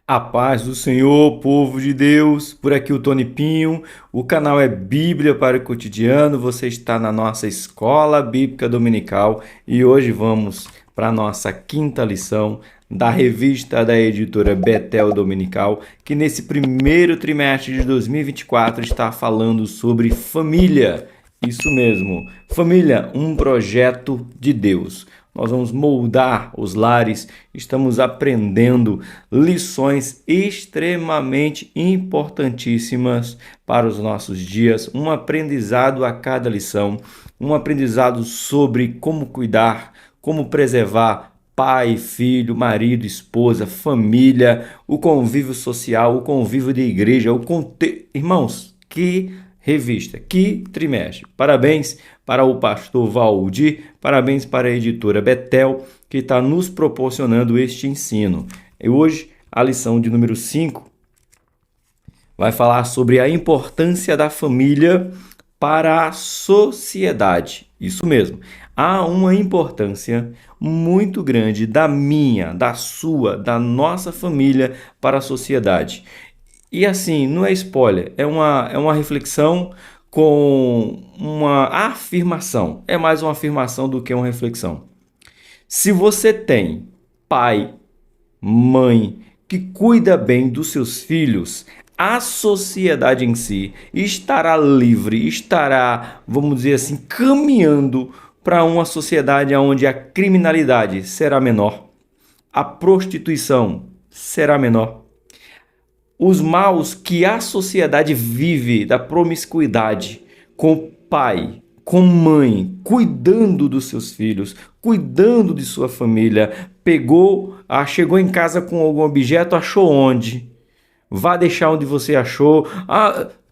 A paz do Senhor, povo de Deus, por aqui o Tony Pinho, o canal é Bíblia para o Cotidiano, você está na nossa Escola Bíblica Dominical e hoje vamos para a nossa quinta lição da revista da editora Betel Dominical, que nesse primeiro trimestre de 2024 está falando sobre família. Isso mesmo, família, um projeto de Deus. Nós vamos moldar os lares, estamos aprendendo lições extremamente importantíssimas para os nossos dias, um aprendizado a cada lição, um aprendizado sobre como cuidar, como preservar pai, filho, marido, esposa, família, o convívio social, o convívio de igreja, Irmãos, que revista, que trimestre. Parabéns para o pastor Valdir, parabéns para a editora Betel, que está nos proporcionando este ensino. E hoje, a lição de número 5 vai falar sobre a importância da família para a sociedade. Isso mesmo, há uma importância muito grande da minha, da sua, da nossa família para a sociedade. E assim, não é spoiler, é uma reflexão com uma afirmação. É mais uma afirmação do que uma reflexão. Se você tem pai, mãe que cuida bem dos seus filhos, a sociedade em si estará livre, estará, vamos dizer assim, caminhando para uma sociedade onde a criminalidade será menor, a prostituição será menor. Os maus que a sociedade vive da promiscuidade, com pai, com mãe, cuidando dos seus filhos, cuidando de sua família, chegou em casa com algum objeto, achou onde? Vá deixar onde você achou.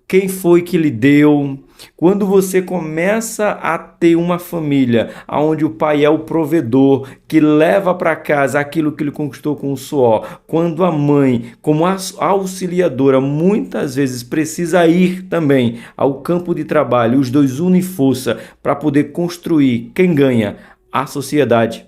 Quem foi que lhe deu? Quando você começa a ter uma família onde o pai é o provedor, que leva para casa aquilo que ele conquistou com o suor, quando a mãe, como auxiliadora, muitas vezes precisa ir também ao campo de trabalho, os dois unem força para poder construir, quem ganha? A sociedade.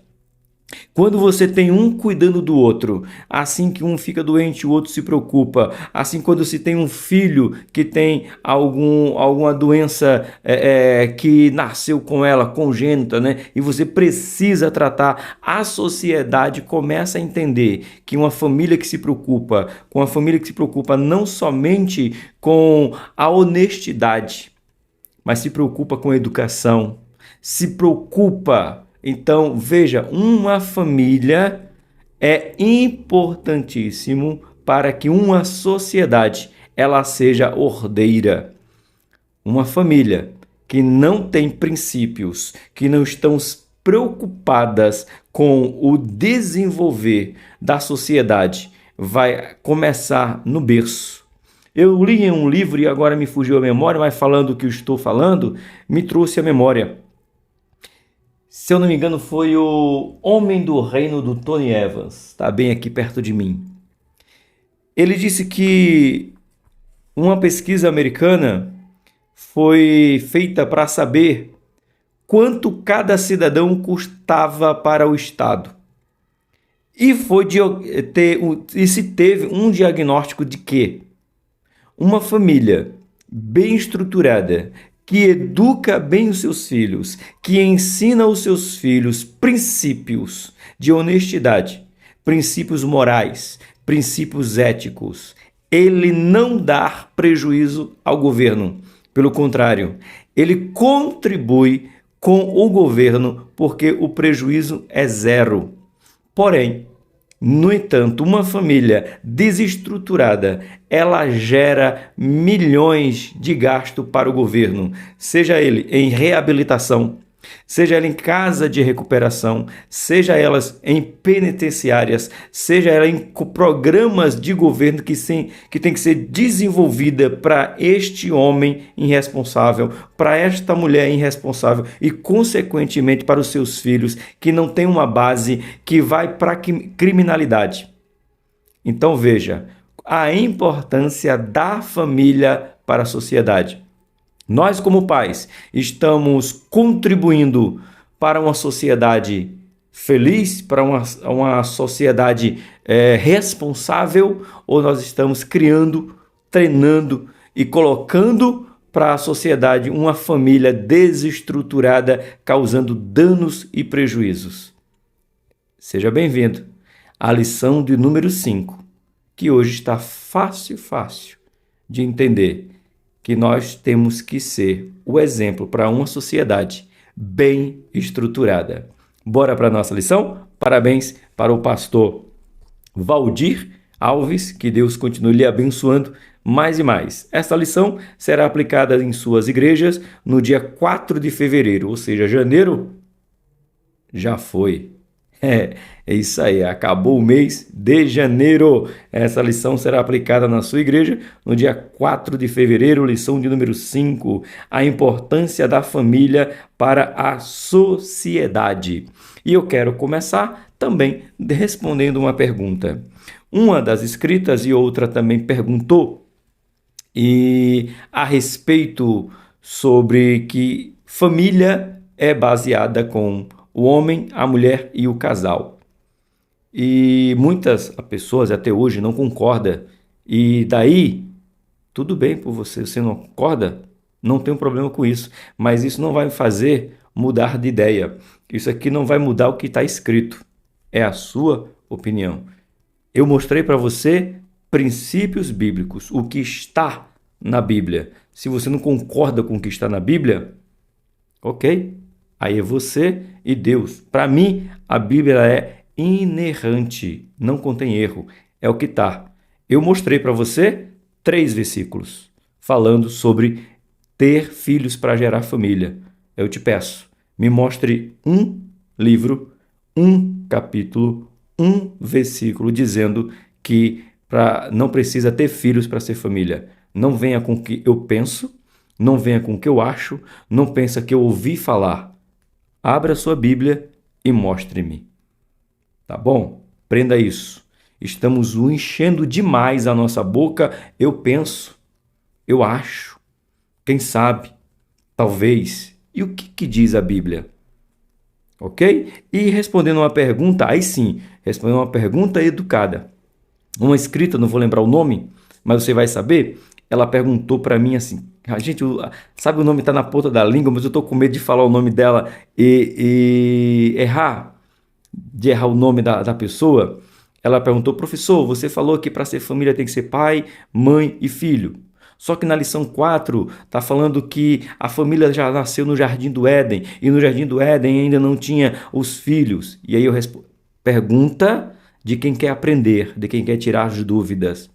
Quando você tem um cuidando do outro, assim que um fica doente, o outro se preocupa. Assim, quando se tem um filho que tem alguma doença que nasceu com ela, congênita, né? E você precisa tratar, a sociedade começa a entender que uma família que se preocupa, não somente com a honestidade, mas se preocupa com a educação, se preocupa. Então, veja, uma família é importantíssimo para que uma sociedade ela seja ordeira. Uma família que não tem princípios, que não estão preocupadas com o desenvolver da sociedade, vai começar no berço. Eu li em um livro e agora me fugiu a memória, mas falando o que eu estou falando, me trouxe a memória. Se eu não me engano, foi o Homem do Reino do Tony Evans, está bem aqui perto de mim. Ele disse que uma pesquisa americana foi feita para saber quanto cada cidadão custava para o Estado. E se teve um diagnóstico de que uma família bem estruturada, que educa bem os seus filhos, que ensina aos seus filhos princípios de honestidade, princípios morais, princípios éticos, ele não dá prejuízo ao governo. Pelo contrário, ele contribui com o governo porque o prejuízo é zero. Porém, no entanto, uma família desestruturada, ela gera milhões de gasto para o governo, seja ele em reabilitação, seja ela em casa de recuperação, seja elas em penitenciárias, seja ela em programas de governo que tem que ser desenvolvida para este homem irresponsável, para esta mulher irresponsável e, consequentemente, para os seus filhos que não têm uma base, que vai para a criminalidade. Então veja a importância da família para a sociedade. Nós, como pais, estamos contribuindo para uma sociedade feliz, para uma sociedade responsável, ou nós estamos criando, treinando e colocando para a sociedade uma família desestruturada, causando danos e prejuízos? Seja bem-vindo à lição de número 5, que hoje está fácil de entender que nós temos que ser o exemplo para uma sociedade bem estruturada. Bora para a nossa lição? Parabéns para o pastor Valdir Alves, que Deus continue lhe abençoando mais e mais. Esta lição será aplicada em suas igrejas no dia 4 de fevereiro, ou seja, janeiro já foi. É isso aí, acabou o mês de janeiro. Essa lição será aplicada na sua igreja no dia 4 de fevereiro, lição de número 5, a importância da família para a sociedade. E eu quero começar também respondendo uma pergunta. Uma das inscritas e outra também perguntou a respeito sobre que família é baseada com o homem, a mulher e o casal. E muitas pessoas até hoje não concordam. E daí, tudo bem por você não concorda? Não tem um problema com isso. Mas isso não vai me fazer mudar de ideia. Isso aqui não vai mudar o que está escrito. É a sua opinião. Eu mostrei para você princípios bíblicos, o que está na Bíblia. Se você não concorda com o que está na Bíblia, ok? Aí é você e Deus. Para mim, a Bíblia é inerrante, não contém erro. É o que está. Eu mostrei para você 3 versículos falando sobre ter filhos para gerar família. Eu te peço, me mostre um livro, um capítulo, um versículo dizendo que não precisa ter filhos para ser família. Não venha com o que eu penso, não venha com o que eu acho, não pensa que eu ouvi falar. Abra a sua Bíblia e mostre-me. Tá bom? Prenda isso. Estamos enchendo demais a nossa boca. Eu penso, eu acho, quem sabe, talvez. E o que diz a Bíblia? Ok? E respondendo uma pergunta, aí sim, respondendo uma pergunta educada. Uma inscrita, não vou lembrar o nome, mas você vai saber, ela perguntou para mim assim, gente, sabe, o nome está na ponta da língua, mas eu estou com medo de falar o nome dela e errar, de errar o nome da pessoa. Ela perguntou, professor, você falou que para ser família tem que ser pai, mãe e filho. Só que na lição 4 está falando que a família já nasceu no Jardim do Éden, e no Jardim do Éden ainda não tinha os filhos. E aí eu respondo, pergunta de quem quer aprender, de quem quer tirar as dúvidas.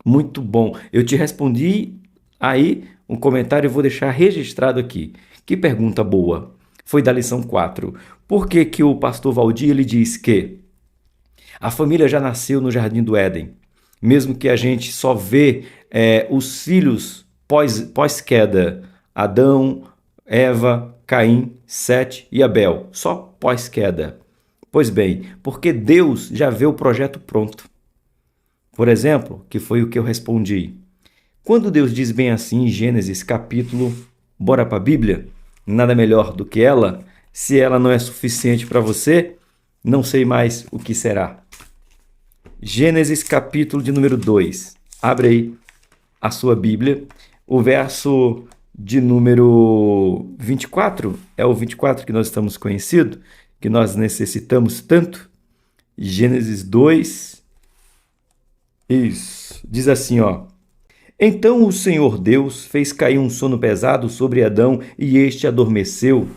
Muito bom. Eu te respondi aí um comentário e vou deixar registrado aqui. Que pergunta boa. Foi da lição 4. Por que que o pastor Valdir ele diz que a família já nasceu no Jardim do Éden? Mesmo que a gente só vê os filhos pós-queda, Adão, Eva, Caim, Sete e Abel, só pós-queda. Pois bem, porque Deus já vê o projeto pronto. Por exemplo, que foi o que eu respondi. Quando Deus diz bem assim em Gênesis capítulo, bora para a Bíblia, nada melhor do que ela, se ela não é suficiente para você, não sei mais o que será. Gênesis capítulo de número 2. Abre aí a sua Bíblia. O verso de número 24, é o 24 que nós estamos conhecidos, que nós necessitamos tanto. Gênesis 2, isso, diz assim, ó. Então o Senhor Deus fez cair um sono pesado sobre Adão e este adormeceu.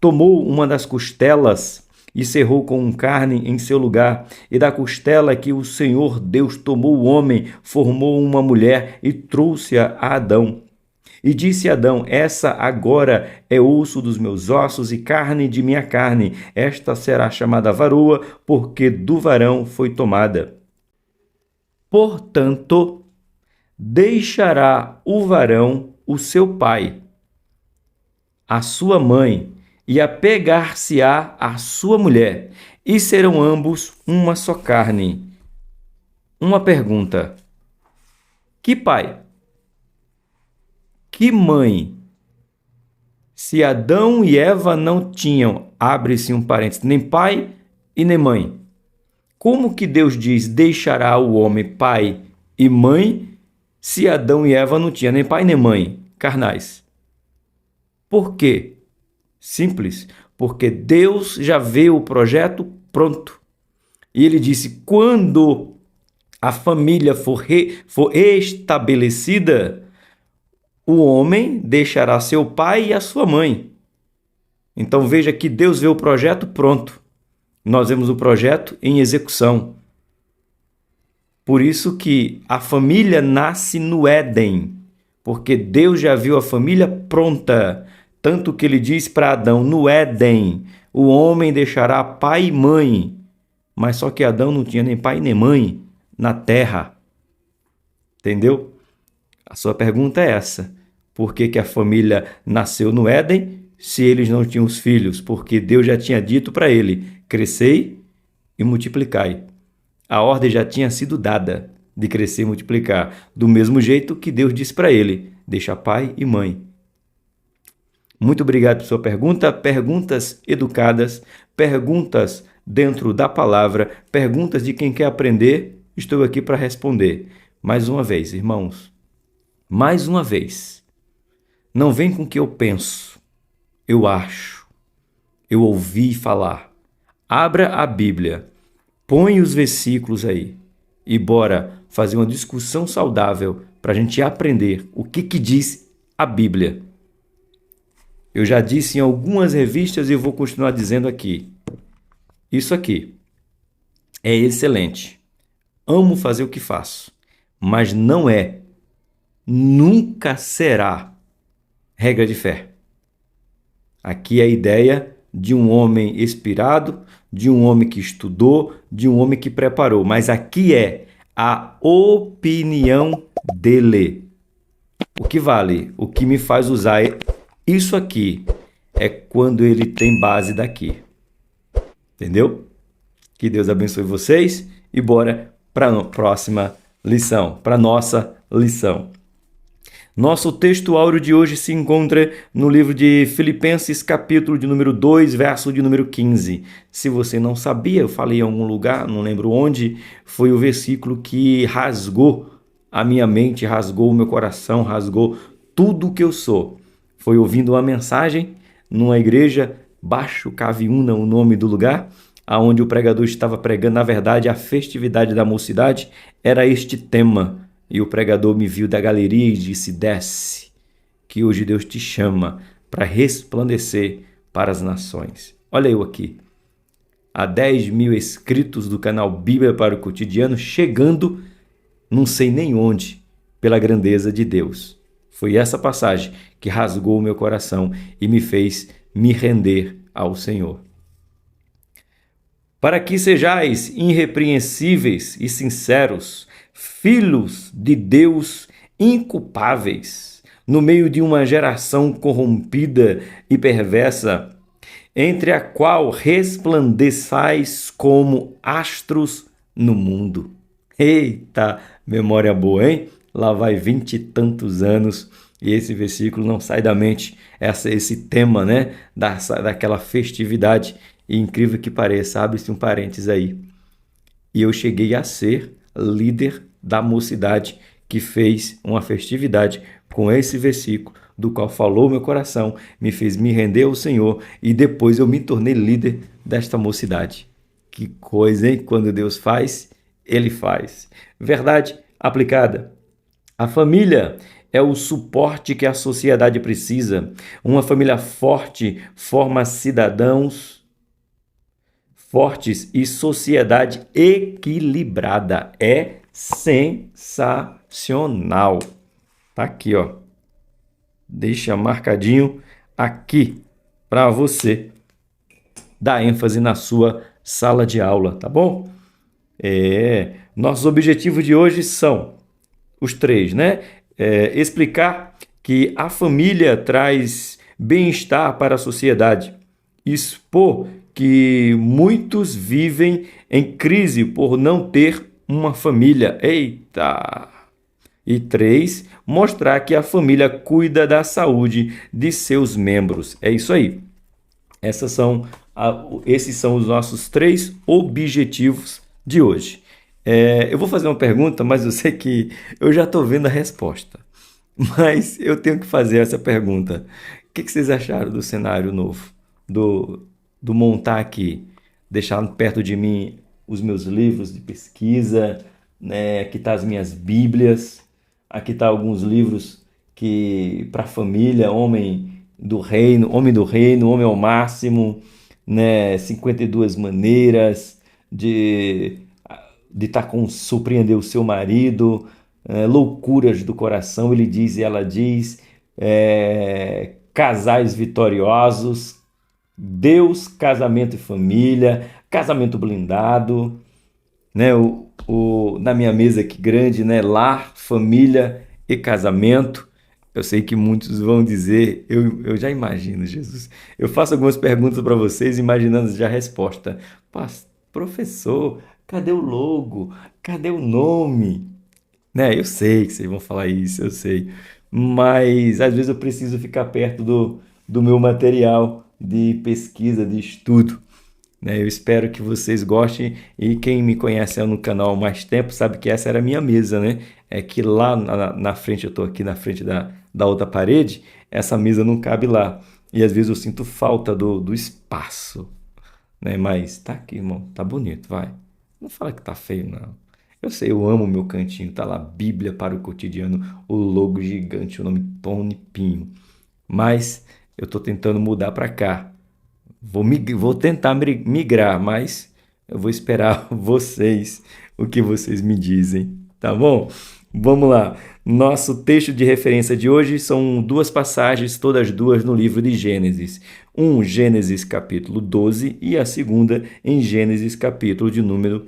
Tomou uma das costelas e cerrou com carne em seu lugar. E da costela que o Senhor Deus tomou o homem, formou uma mulher e trouxe-a a Adão. E disse Adão, essa agora é osso dos meus ossos e carne de minha carne. Esta será chamada varoa, porque do varão foi tomada. Portanto, deixará o varão o seu pai, a sua mãe, e apegar-se-á à sua mulher, e serão ambos uma só carne. Uma pergunta: que pai? Que mãe? Se Adão e Eva não tinham, abre-se um parênteses, nem pai e nem mãe. Como que Deus diz, deixará o homem pai e mãe, se Adão e Eva não tinham nem pai nem mãe carnais? Por quê? Simples, porque Deus já vê o projeto pronto. E ele disse, quando a família for estabelecida, o homem deixará seu pai e a sua mãe. Então veja que Deus vê o projeto pronto. Nós vemos o projeto em execução. Por isso que a família nasce no Éden, porque Deus já viu a família pronta. Tanto que ele diz para Adão, no Éden, o homem deixará pai e mãe. Mas só que Adão não tinha nem pai nem mãe na terra. Entendeu? A sua pergunta é essa. Por que que a família nasceu no Éden se eles não tinham os filhos? Porque Deus já tinha dito para ele, crescei e multiplicai. A ordem já tinha sido dada de crescer e multiplicar. Do mesmo jeito que Deus disse para ele, deixa pai e mãe. Muito obrigado por sua pergunta. Perguntas educadas, perguntas dentro da palavra, perguntas de quem quer aprender. Estou aqui para responder. Mais uma vez, irmãos. Mais uma vez. Não vem com o que eu penso, eu acho, eu ouvi falar. Abra a Bíblia, põe os versículos aí e bora fazer uma discussão saudável para a gente aprender o que diz a Bíblia. Eu já disse em algumas revistas e vou continuar dizendo aqui. Isso aqui é excelente. Amo fazer o que faço, mas não é, nunca será regra de fé. Aqui é a ideia de um homem inspirado, de um homem que estudou, de um homem que preparou. Mas aqui é a opinião dele. O que vale, o que me faz usar isso aqui é quando ele tem base daqui. Entendeu? Que Deus abençoe vocês e bora para a próxima lição, para a nossa lição. Nosso texto áureo de hoje se encontra no livro de Filipenses, capítulo de número 2, verso de número 15. Se você não sabia, eu falei em algum lugar, não lembro onde, foi o versículo que rasgou a minha mente, rasgou o meu coração, rasgou tudo o que eu sou. Foi ouvindo uma mensagem numa igreja, Baixo Caviúna, o nome do lugar, aonde o pregador estava pregando. Na verdade, a festividade da mocidade era este tema. E o pregador me viu da galeria e disse, desce, que hoje Deus te chama para resplandecer para as nações. Olha eu aqui, há 10 mil inscritos do canal Bíblia para o Cotidiano, chegando, não sei nem onde, pela grandeza de Deus. Foi essa passagem que rasgou o meu coração e me fez me render ao Senhor. Para que sejais irrepreensíveis e sinceros, filhos de Deus inculpáveis, no meio de uma geração corrompida e perversa, entre a qual resplandeçais como astros no mundo. Eita, memória boa, hein? Lá vai 20 e tantos anos e esse versículo não sai da mente. Esse tema, né? Daquela festividade. E incrível que pareça, abre-se um parênteses aí. E eu cheguei a ser líder da mocidade que fez uma festividade com esse versículo, do qual falou meu coração, me fez me render ao Senhor e depois eu me tornei líder desta mocidade. Que coisa, hein? Quando Deus faz, Ele faz. Verdade aplicada. A família é o suporte que a sociedade precisa. Uma família forte forma cidadãos fortes e sociedade equilibrada. É sensacional. Tá aqui, ó. Deixa marcadinho aqui para você dar ênfase na sua sala de aula, tá bom? Nossos objetivos de hoje são os 3, né? Explicar que a família traz bem-estar para a sociedade. Expor que muitos vivem em crise por não ter uma família. Eita! E 3, mostrar que a família cuida da saúde de seus membros. É isso aí. Essas são Esses são os nossos 3 objetivos de hoje. Eu vou fazer uma pergunta, mas eu sei que eu já estou vendo a resposta. Mas eu tenho que fazer essa pergunta. O que vocês acharam do cenário novo? Do, do montar aqui, deixar perto de mim os meus livros de pesquisa, né? Aqui tá as minhas bíblias, aqui tá alguns livros que para a família, homem do reino, homem ao máximo, né? 52 maneiras de surpreender o seu marido, loucuras do coração, ele diz e ela diz, casais vitoriosos, Deus, casamento e família, casamento blindado, né? Na minha mesa aqui grande, né? Lar, família e casamento. Eu sei que muitos vão dizer, eu já imagino, Jesus. Eu faço algumas perguntas para vocês, imaginando já a resposta. Professor, cadê o logo? Cadê o nome? Né? Eu sei que vocês vão falar isso, eu sei. Mas às vezes eu preciso ficar perto do meu material de pesquisa, de estudo, né? Eu espero que vocês gostem e quem me conhece no canal há mais tempo sabe que essa era a minha mesa, né? É que lá na frente, eu estou aqui na frente da outra parede, essa mesa não cabe lá. E às vezes eu sinto falta do espaço, né? Mas tá aqui, irmão, tá bonito, vai. Não fala que tá feio, não. Eu sei, eu amo o meu cantinho, tá lá, Bíblia para o Cotidiano, o logo gigante, o nome Tony Pinho. Mas eu tô tentando mudar para cá. Vou tentar migrar, mas eu vou esperar vocês, o que vocês me dizem, tá bom? Vamos lá. Nosso texto de referência de hoje são 2 passagens, todas duas no livro de Gênesis. Gênesis capítulo 12 e a segunda em Gênesis capítulo de número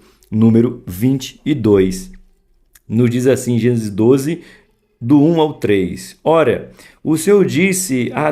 22. Nos diz assim, Gênesis 12, do 1 ao 3. Ora, o Senhor disse a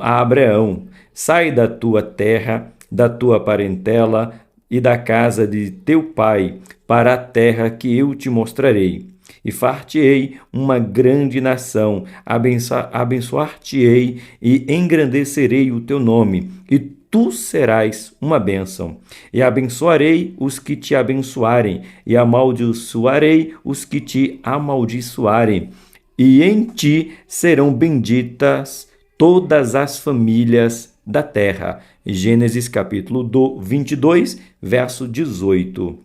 a Abraão, sai da tua terra, da tua parentela e da casa de teu pai, para a terra que eu te mostrarei. E far-te-ei uma grande nação, abençoar-te-ei e engrandecerei o teu nome, e tu serás uma bênção. E abençoarei os que te abençoarem, e amaldiçoarei os que te amaldiçoarem. E em ti serão benditas todas as famílias da terra. Gênesis capítulo 22, verso 18.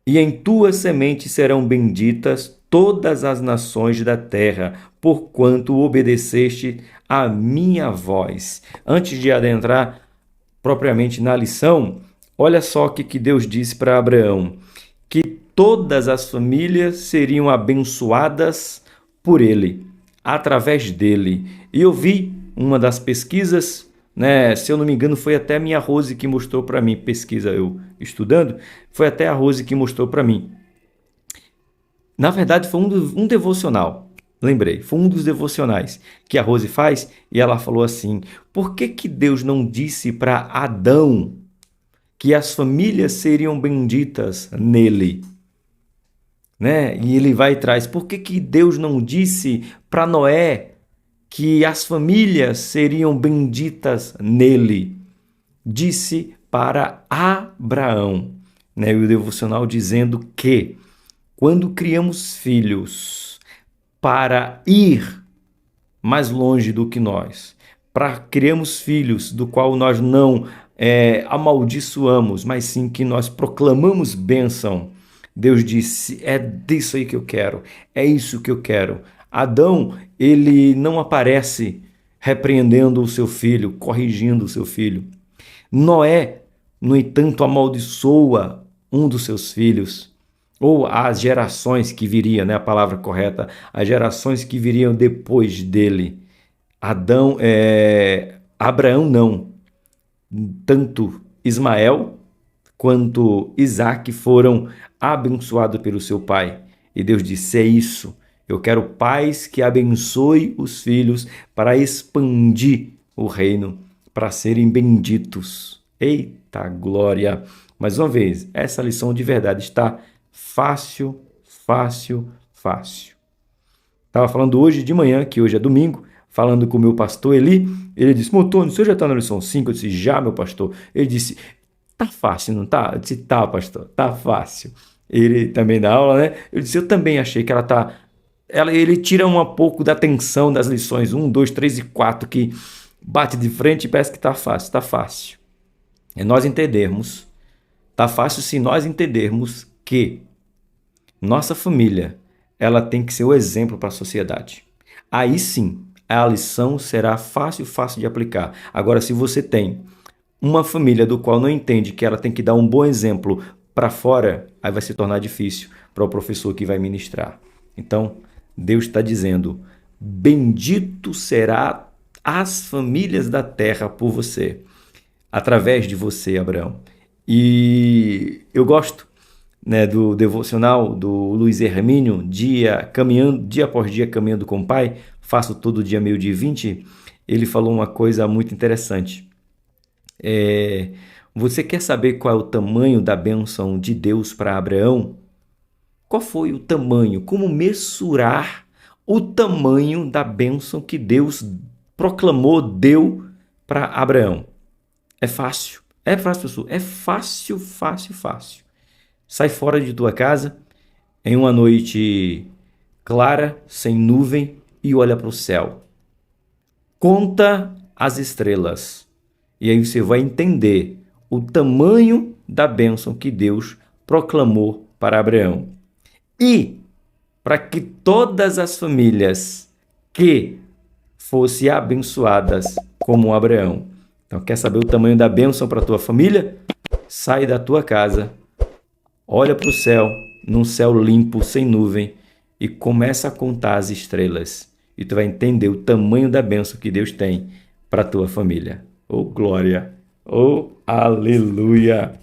E em tua semente serão benditas todas as nações da terra, porquanto obedeceste à minha voz. Antes de adentrar propriamente na lição, olha só o que Deus disse para Abraão, que todas as famílias seriam abençoadas por ele, através dele. E eu vi uma das pesquisas, né? Se eu não me engano, foi até a minha Rose que mostrou para mim, pesquisa eu estudando, foi até a Rose que mostrou para mim. Na verdade, foi um devocional, lembrei, foi um dos devocionais que a Rose faz e ela falou assim, por que Deus não disse para Adão que as famílias seriam benditas nele? Né? E ele vai e traz, por que Deus não disse para Noé que as famílias seriam benditas nele? Disse para Abraão, né? E o devocional dizendo que quando criamos filhos para ir mais longe do que nós, para criamos filhos do qual nós não amaldiçoamos, mas sim que nós proclamamos bênção, Deus disse, é disso aí que eu quero, é isso que eu quero. Adão, ele não aparece repreendendo o seu filho, corrigindo o seu filho. Noé, no entanto, amaldiçoa um dos seus filhos, ou as gerações que viriam, né, a palavra correta, as gerações que viriam depois dele. Abraão não. Tanto Ismael quanto Isaac foram abençoados pelo seu pai. E Deus disse, é isso. Eu quero pais que abençoem os filhos para expandir o reino, para serem benditos. Eita glória! Mais uma vez, essa lição de verdade está fácil, fácil, fácil. Estava falando hoje de manhã, que hoje é domingo, falando com o meu pastor Eli, ele disse, Tony, o senhor já está na lição 5? Eu disse, já, meu pastor. Ele disse, tá fácil, não tá? Eu disse, tá, pastor, tá fácil. Ele também dá aula, né? Eu disse, eu também achei que ela tá... Ele tira um pouco da tensão das lições 1, 2, 3 e 4, que bate de frente e parece que tá fácil. Tá fácil. É nós entendermos. Tá fácil se nós entendermos que nossa família, ela tem que ser o exemplo para a sociedade. Aí sim, a lição será fácil de aplicar. Agora, se você tem uma família do qual não entende que ela tem que dar um bom exemplo para fora, aí vai se tornar difícil para o professor que vai ministrar. Então, Deus está dizendo, bendito será as famílias da terra por você, através de você, Abraão. E eu gosto, né, do devocional do Luiz Hermínio, dia após dia caminhando com o Pai, faço todo dia 12h20, ele falou uma coisa muito interessante. Você quer saber qual é o tamanho da bênção de Deus para Abraão? Qual foi o tamanho? Como mensurar o tamanho da bênção que Deus proclamou, deu para Abraão? É fácil. É fácil, pessoal. É fácil. Sai fora de tua casa em uma noite clara, sem nuvem, e olha para o céu. Conta as estrelas. E aí você vai entender o tamanho da bênção que Deus proclamou para Abraão. E para que todas as famílias que fossem abençoadas como Abraão. Então, quer saber o tamanho da bênção para a tua família? Sai da tua casa, olha para o céu, num céu limpo, sem nuvem, e começa a contar as estrelas. E tu vai entender o tamanho da bênção que Deus tem para a tua família. Oh, glória! Oh, aleluia!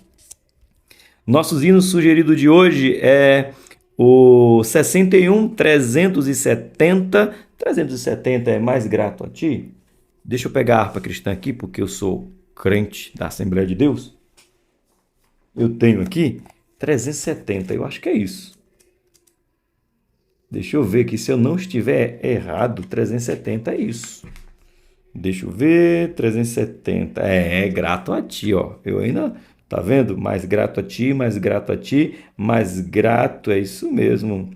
Nossos hinos sugeridos de hoje é o 61, 370. 370 é mais grato a ti? Deixa eu pegar a harpa cristã aqui, porque eu sou crente da Assembleia de Deus. Eu tenho aqui 370, eu acho que é isso. Deixa eu ver aqui, se eu não estiver errado, 370 é isso. Deixa eu ver, 370, grato a ti, ó. Eu ainda, tá vendo? Mais grato a ti, mais grato a ti, mais grato, é isso mesmo.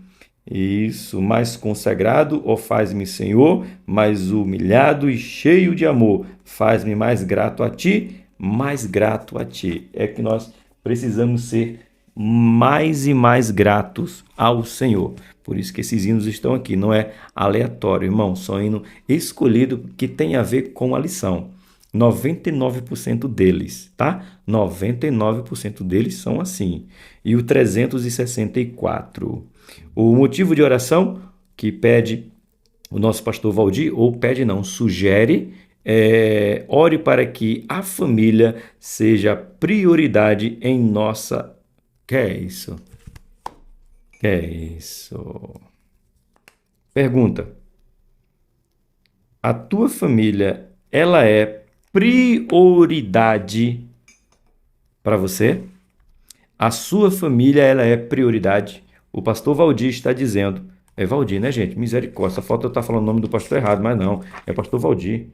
Isso, mais consagrado, ó faz-me Senhor, mais humilhado e cheio de amor. Faz-me mais grato a ti, mais grato a ti. É que nós precisamos ser mais e mais gratos ao Senhor. Por isso que esses hinos estão aqui, não é aleatório, irmão, são hinos escolhidos que tem a ver com a lição. 99% deles, tá? 99% deles são assim. E o 364. O motivo de oração que pede o nosso pastor Valdir, ou pede não, sugere, ore para que a família seja prioridade em nossa... Que é isso? Que é isso? Pergunta. A tua família, ela é prioridade para você? A sua família, ela é prioridade? O pastor Valdir está dizendo, é Valdir, né, gente? Misericórdia, só falta eu estar falando o nome do pastor errado, mas não, é pastor Valdir.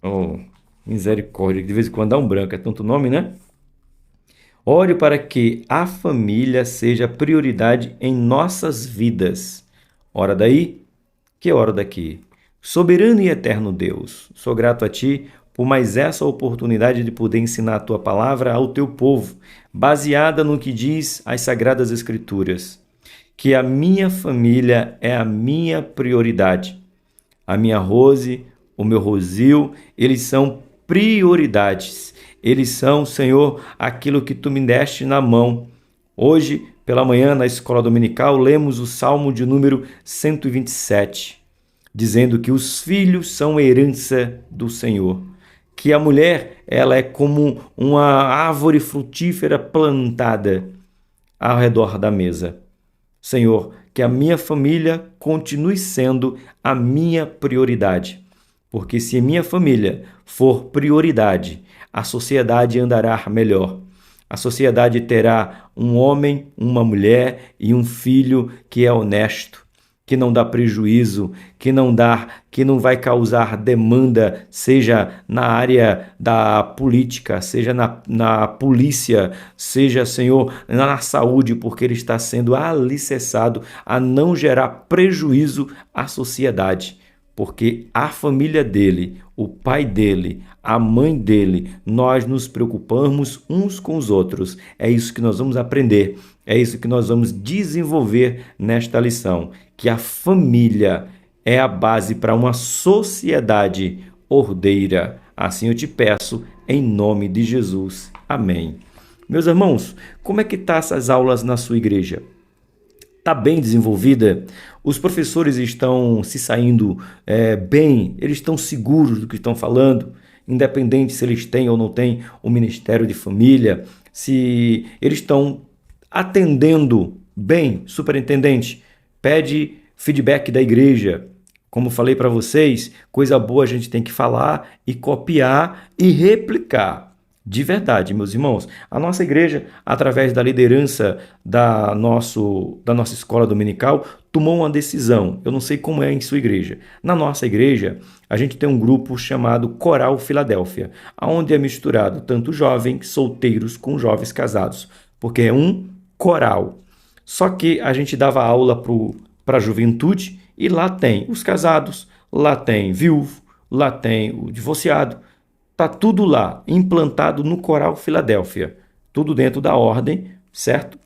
Oh, misericórdia, de vez em quando dá um branco, é tanto nome, né? Ore para que a família seja prioridade em nossas vidas. Ora daí, que ora daqui. Soberano e eterno Deus, sou grato a Ti por mais essa oportunidade de poder ensinar a Tua palavra ao Teu povo, baseada no que diz as Sagradas Escrituras. Que a minha família é a minha prioridade. A minha Rose, o meu Rosil, eles são prioridades. Eles são, Senhor, aquilo que Tu me deste na mão. Hoje, pela manhã, na escola dominical, lemos o Salmo de número 127, dizendo que os filhos são herança do Senhor. Que a mulher, ela é como uma árvore frutífera plantada ao redor da mesa. Senhor, que a minha família continue sendo a minha prioridade. Porque se a minha família for prioridade, a sociedade andará melhor. A sociedade terá um homem, uma mulher e um filho que é honesto, que não dá prejuízo, que não vai causar demanda, seja na área da política, seja na polícia, seja, Senhor, na saúde, porque ele está sendo alicerçado a não gerar prejuízo à sociedade. Porque a família dele, o pai dele, a mãe dele, nós nos preocupamos uns com os outros. É isso que nós vamos aprender, é isso que nós vamos desenvolver nesta lição, que a família é a base para uma sociedade ordeira. Assim eu te peço, em nome de Jesus. Amém. Meus irmãos, como é que estão essas aulas na sua igreja? Está bem desenvolvida? Os professores estão se saindo bem? Eles estão seguros do que estão falando? Independente se eles têm ou não têm o Ministério de Família, se eles estão atendendo bem, superintendente, pede feedback da igreja. Como falei para vocês, coisa boa a gente tem que falar e copiar e replicar. De verdade, meus irmãos, a nossa igreja, através da liderança da nossa escola dominical, tomou uma decisão. Eu não sei como é em sua igreja. Na nossa igreja, a gente tem um grupo chamado Coral Filadélfia, onde é misturado tanto jovens solteiros com jovens casados, porque é um coral. Só que a gente dava aula para a juventude e lá tem os casados, lá tem viúvo, lá tem o divorciado. Está tudo lá, implantado no Coral Filadélfia. Tudo dentro da ordem, certo?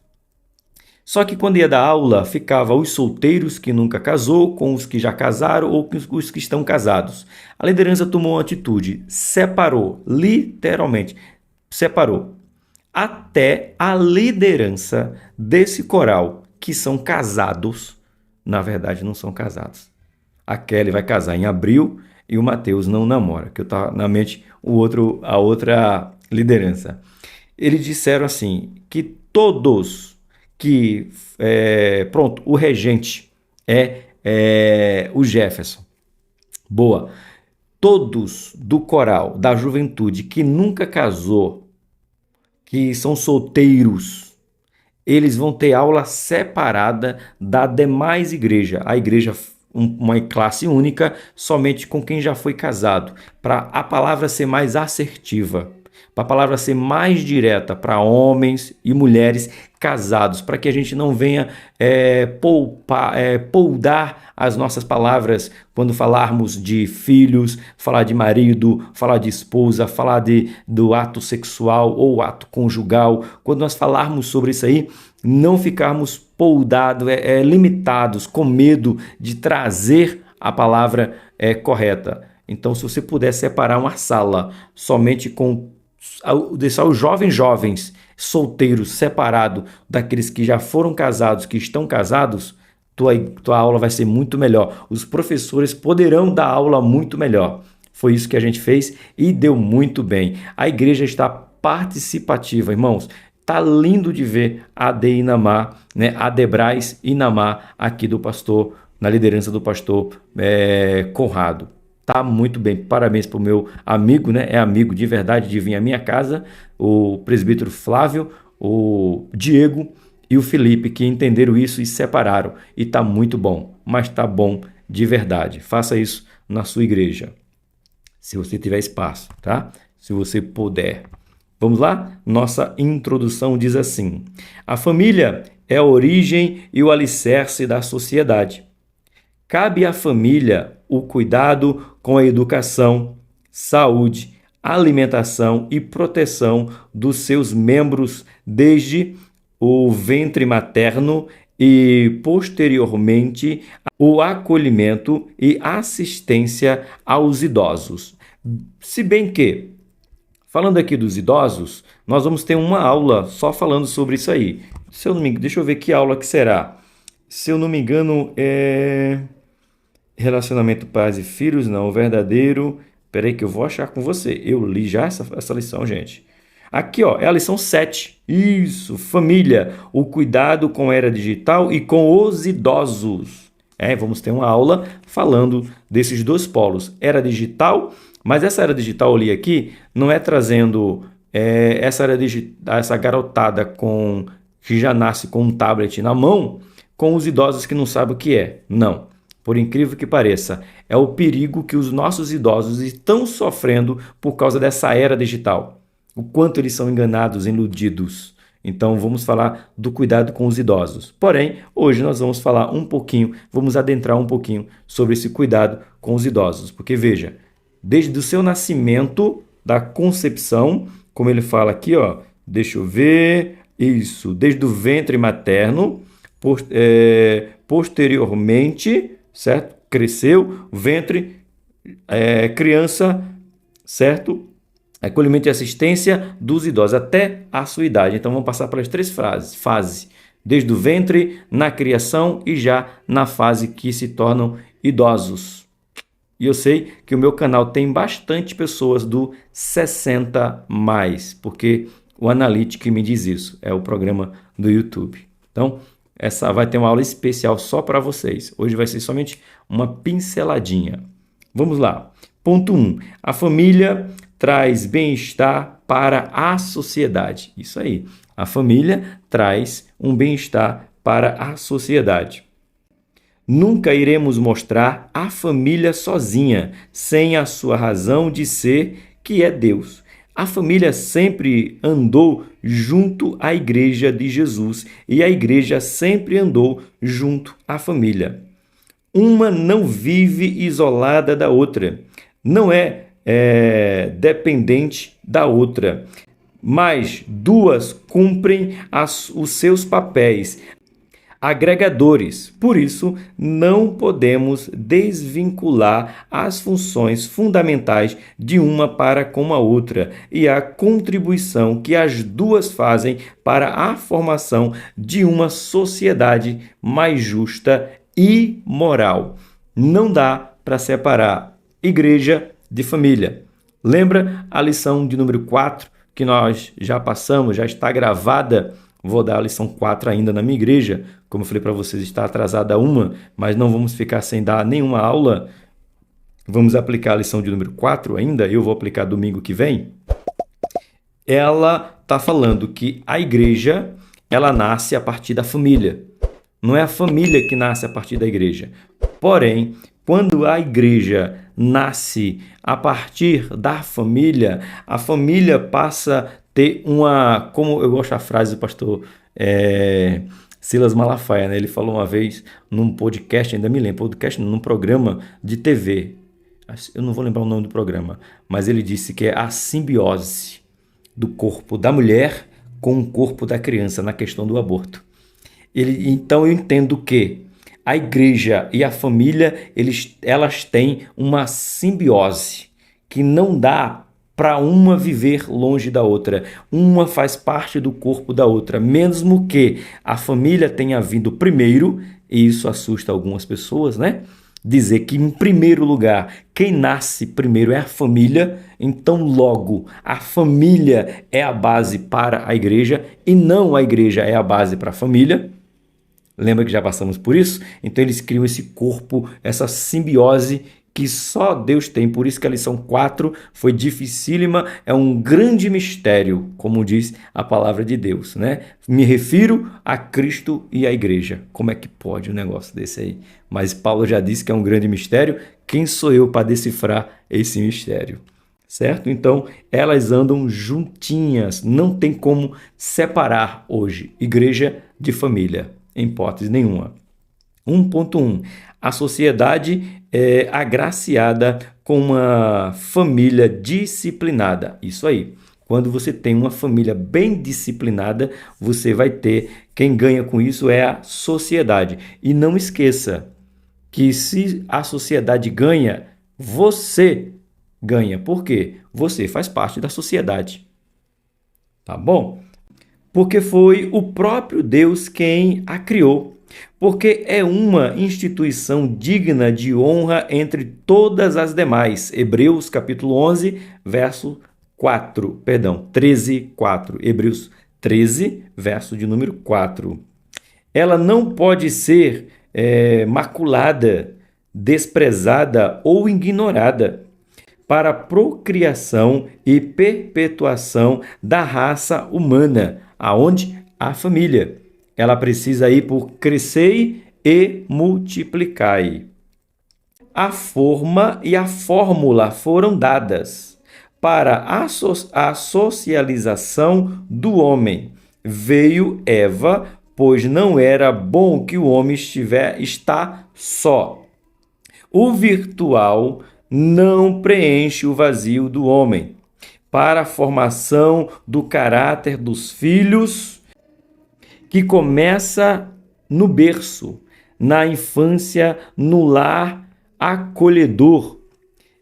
Só que quando ia dar aula, ficava os solteiros que nunca casou, com os que já casaram ou com os que estão casados. A liderança tomou uma atitude, separou, literalmente, separou. Até a liderança desse coral, que são casados, na verdade não são casados. A Kelly vai casar em abril e o Mateus não namora, que eu estava na mente a outra liderança. Eles disseram assim, que todos que... o regente é o Jefferson. Boa. Todos do coral, da juventude, que nunca casou, que são solteiros, eles vão ter aula separada da demais igreja. A igreja uma classe única, somente com quem já foi casado, para a palavra ser mais assertiva, para a palavra ser mais direta para homens e mulheres casados, para que a gente não venha poldar as nossas palavras quando falarmos de filhos, falar de marido, falar de esposa, falar do ato sexual ou ato conjugal. Quando nós falarmos sobre isso aí, não ficarmos poldados, limitados, com medo de trazer a palavra correta. Então, se você puder separar uma sala somente com deixar os jovens solteiros separados daqueles que já foram casados, que estão casados, tua aula vai ser muito melhor. Os professores poderão dar aula muito melhor. Foi isso que a gente fez e deu muito bem. A igreja está participativa, irmãos. Tá lindo de ver a AD Inamar, né? A Debrais Inamar aqui do pastor, na liderança do pastor Conrado. Tá muito bem. Parabéns para o meu amigo, né? É amigo de verdade de vir à minha casa, o presbítero Flávio, o Diego e o Felipe, que entenderam isso e separaram. E tá muito bom, mas tá bom de verdade. Faça isso na sua igreja, se você tiver espaço, tá? Se você puder. Vamos lá? Nossa introdução diz assim: a família é a origem e o alicerce da sociedade. Cabe à família o cuidado com a educação, saúde, alimentação e proteção dos seus membros desde o ventre materno e, posteriormente, o acolhimento e assistência aos idosos. Se bem que, falando aqui dos idosos, nós vamos ter uma aula só falando sobre isso aí. Se eu não me engano, deixa eu ver que aula que será. Se eu não me engano, é relacionamento pais e filhos, não, o verdadeiro. Espera aí que eu vou achar com você. Eu li já essa lição, gente. Aqui, ó, é a lição 7. Isso, família, o cuidado com a era digital e com os idosos. Vamos ter uma aula falando desses dois polos, era digital. Mas essa era digital ali aqui não é trazendo essa garotada que já nasce com um tablet na mão com os idosos que não sabem o que é. Não. Por incrível que pareça, é o perigo que os nossos idosos estão sofrendo por causa dessa era digital. O quanto eles são enganados, iludidos. Então, vamos falar do cuidado com os idosos. Porém, hoje nós vamos falar um pouquinho, vamos adentrar um pouquinho sobre esse cuidado com os idosos. Porque, veja, desde o seu nascimento, da concepção, como ele fala aqui, ó, deixa eu ver, isso, desde o ventre materno, posteriormente, certo? Cresceu, ventre, criança, certo? Acolhimento e assistência dos idosos até a sua idade. Então, vamos passar pelas 3 fases. Desde o ventre, na criação e já na fase que se tornam idosos. E eu sei que o meu canal tem bastante pessoas do 60 mais, porque o Analytics me diz isso. É o programa do YouTube. Então, essa vai ter uma aula especial só para vocês. Hoje vai ser somente uma pinceladinha. Vamos lá. Ponto 1. A família traz bem-estar para a sociedade. Isso aí. A família traz um bem-estar para a sociedade. Nunca iremos mostrar a família sozinha, sem a sua razão de ser, que é Deus. A família sempre andou junto à Igreja de Jesus e a Igreja sempre andou junto à família. Uma não vive isolada da outra, não é dependente da outra, mas duas cumprem os seus papéis agregadores. Por isso, não podemos desvincular as funções fundamentais de uma para com a outra e a contribuição que as duas fazem para a formação de uma sociedade mais justa e moral. Não dá para separar igreja de família. Lembra a lição de número 4 que nós já passamos, já está gravada? Vou dar a lição 4 ainda na minha igreja. Como eu falei para vocês, está atrasada uma, mas não vamos ficar sem dar nenhuma aula. Vamos aplicar a lição de número 4 ainda. Eu vou aplicar domingo que vem. Ela está falando que a igreja, ela nasce a partir da família. Não é a família que nasce a partir da igreja. Porém, quando a igreja nasce a partir da família, a família passa a ter uma... Como eu gosto da frase do pastor Silas Malafaia, né? Ele falou uma vez num podcast, ainda me lembro, num programa de TV. Eu não vou lembrar o nome do programa, mas ele disse que é a simbiose do corpo da mulher com o corpo da criança na questão do aborto. Então eu entendo que a igreja e a família, elas têm uma simbiose que não dá para uma viver longe da outra. Uma faz parte do corpo da outra, mesmo que a família tenha vindo primeiro, e isso assusta algumas pessoas, né? Dizer que, em primeiro lugar, quem nasce primeiro é a família, então logo a família é a base para a igreja e não a igreja é a base para a família. Lembra que já passamos por isso? Então eles criam esse corpo, essa simbiose que só Deus tem. Por isso que a lição 4 foi dificílima, é um grande mistério, como diz a palavra de Deus, né? Me refiro a Cristo e à igreja. Como é que pode um negócio desse aí? Mas Paulo já disse que é um grande mistério. Quem sou eu para decifrar esse mistério? Certo? Então, elas andam juntinhas. Não tem como separar hoje igreja de família. Em hipótese nenhuma. 1.1. A sociedade é agraciada com uma família disciplinada. Isso aí. Quando você tem uma família bem disciplinada, você vai ter... Quem ganha com isso é a sociedade. E não esqueça que se a sociedade ganha, você ganha. Por quê? Você faz parte da sociedade. Tá bom? Porque foi o próprio Deus quem a criou, porque é uma instituição digna de honra entre todas as demais. Hebreus capítulo 11, verso 13, 4. Hebreus 13, verso de número 4. Ela não pode ser maculada, desprezada ou ignorada para a procriação e perpetuação da raça humana. Aonde? A família. Ela precisa ir por crescei e multiplicai. A forma e a fórmula foram dadas para a socialização do homem. Veio Eva, pois não era bom que o homem está só. O virtual não preenche o vazio do homem. Para a formação do caráter dos filhos, que começa no berço, na infância, no lar acolhedor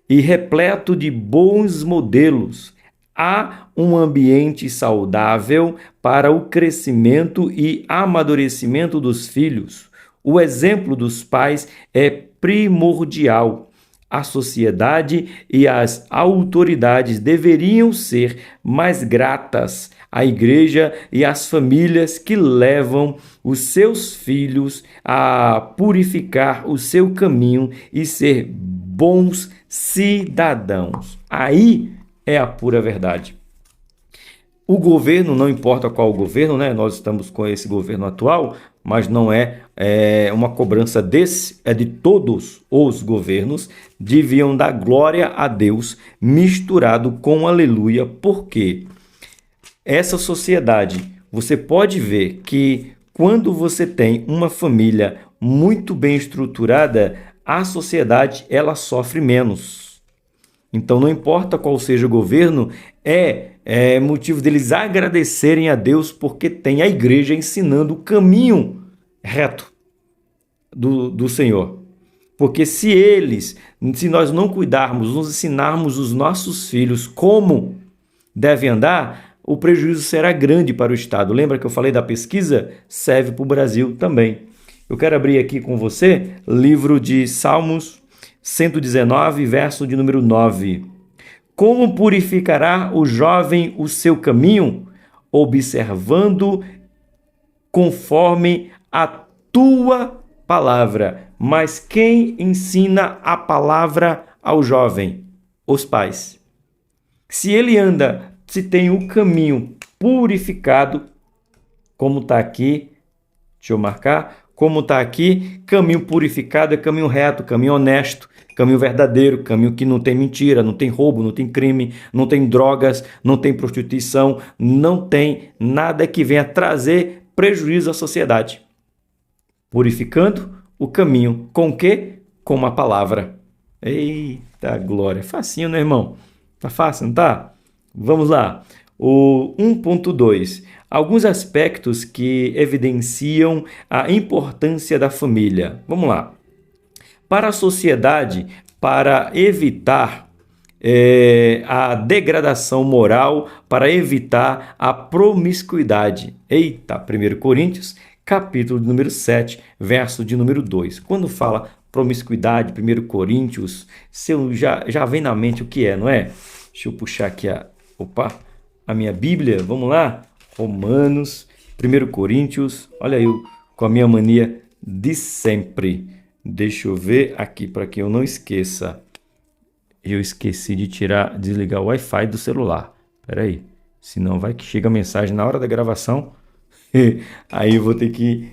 e repleto de bons modelos, há um ambiente saudável para o crescimento e amadurecimento dos filhos. O exemplo dos pais é primordial. A sociedade e as autoridades deveriam ser mais gratas à igreja e às famílias que levam os seus filhos a purificar o seu caminho e ser bons cidadãos. Aí é a pura verdade. O governo, não importa qual o governo, né? Nós estamos com esse governo atual, mas não é uma cobrança desse, é de todos os governos, deviam dar glória a Deus misturado com aleluia, porque essa sociedade, você pode ver que quando você tem uma família muito bem estruturada, a sociedade ela sofre menos. Então, não importa qual seja o governo, é motivo deles agradecerem a Deus porque tem a igreja ensinando o caminho reto do Senhor. Porque se nós não cuidarmos, nos ensinarmos os nossos filhos como devem andar, o prejuízo será grande para o Estado. Lembra que eu falei da pesquisa? Serve para o Brasil também. Eu quero abrir aqui com você livro de Salmos 119, verso de número 9. Como purificará o jovem o seu caminho? Observando conforme a tua palavra. Mas quem ensina a palavra ao jovem? Os pais. Se tem o caminho purificado, como está aqui, deixa eu marcar, como está aqui, caminho purificado é caminho reto, caminho honesto, caminho verdadeiro, caminho que não tem mentira, não tem roubo, não tem crime, não tem drogas, não tem prostituição, não tem nada que venha trazer prejuízo à sociedade. Purificando o caminho, com o quê? Com uma palavra. Eita glória, facinho, né, irmão? Tá fácil, não tá? Vamos lá. O 1.2. Alguns aspectos que evidenciam a importância da família. Vamos lá. Para a sociedade, para evitar a degradação moral, para evitar a promiscuidade. 1 Coríntios, capítulo número 7, verso de número 2. Quando fala promiscuidade, 1 Coríntios, já vem na mente o que é, não é? Deixa eu puxar aqui a minha Bíblia, vamos lá? Romanos, 1 Coríntios, olha eu com a minha mania de sempre. Deixa eu ver aqui para que eu não esqueça. Eu esqueci de desligar o Wi-Fi do celular. Espera aí, senão vai que chega a mensagem na hora da gravação, aí eu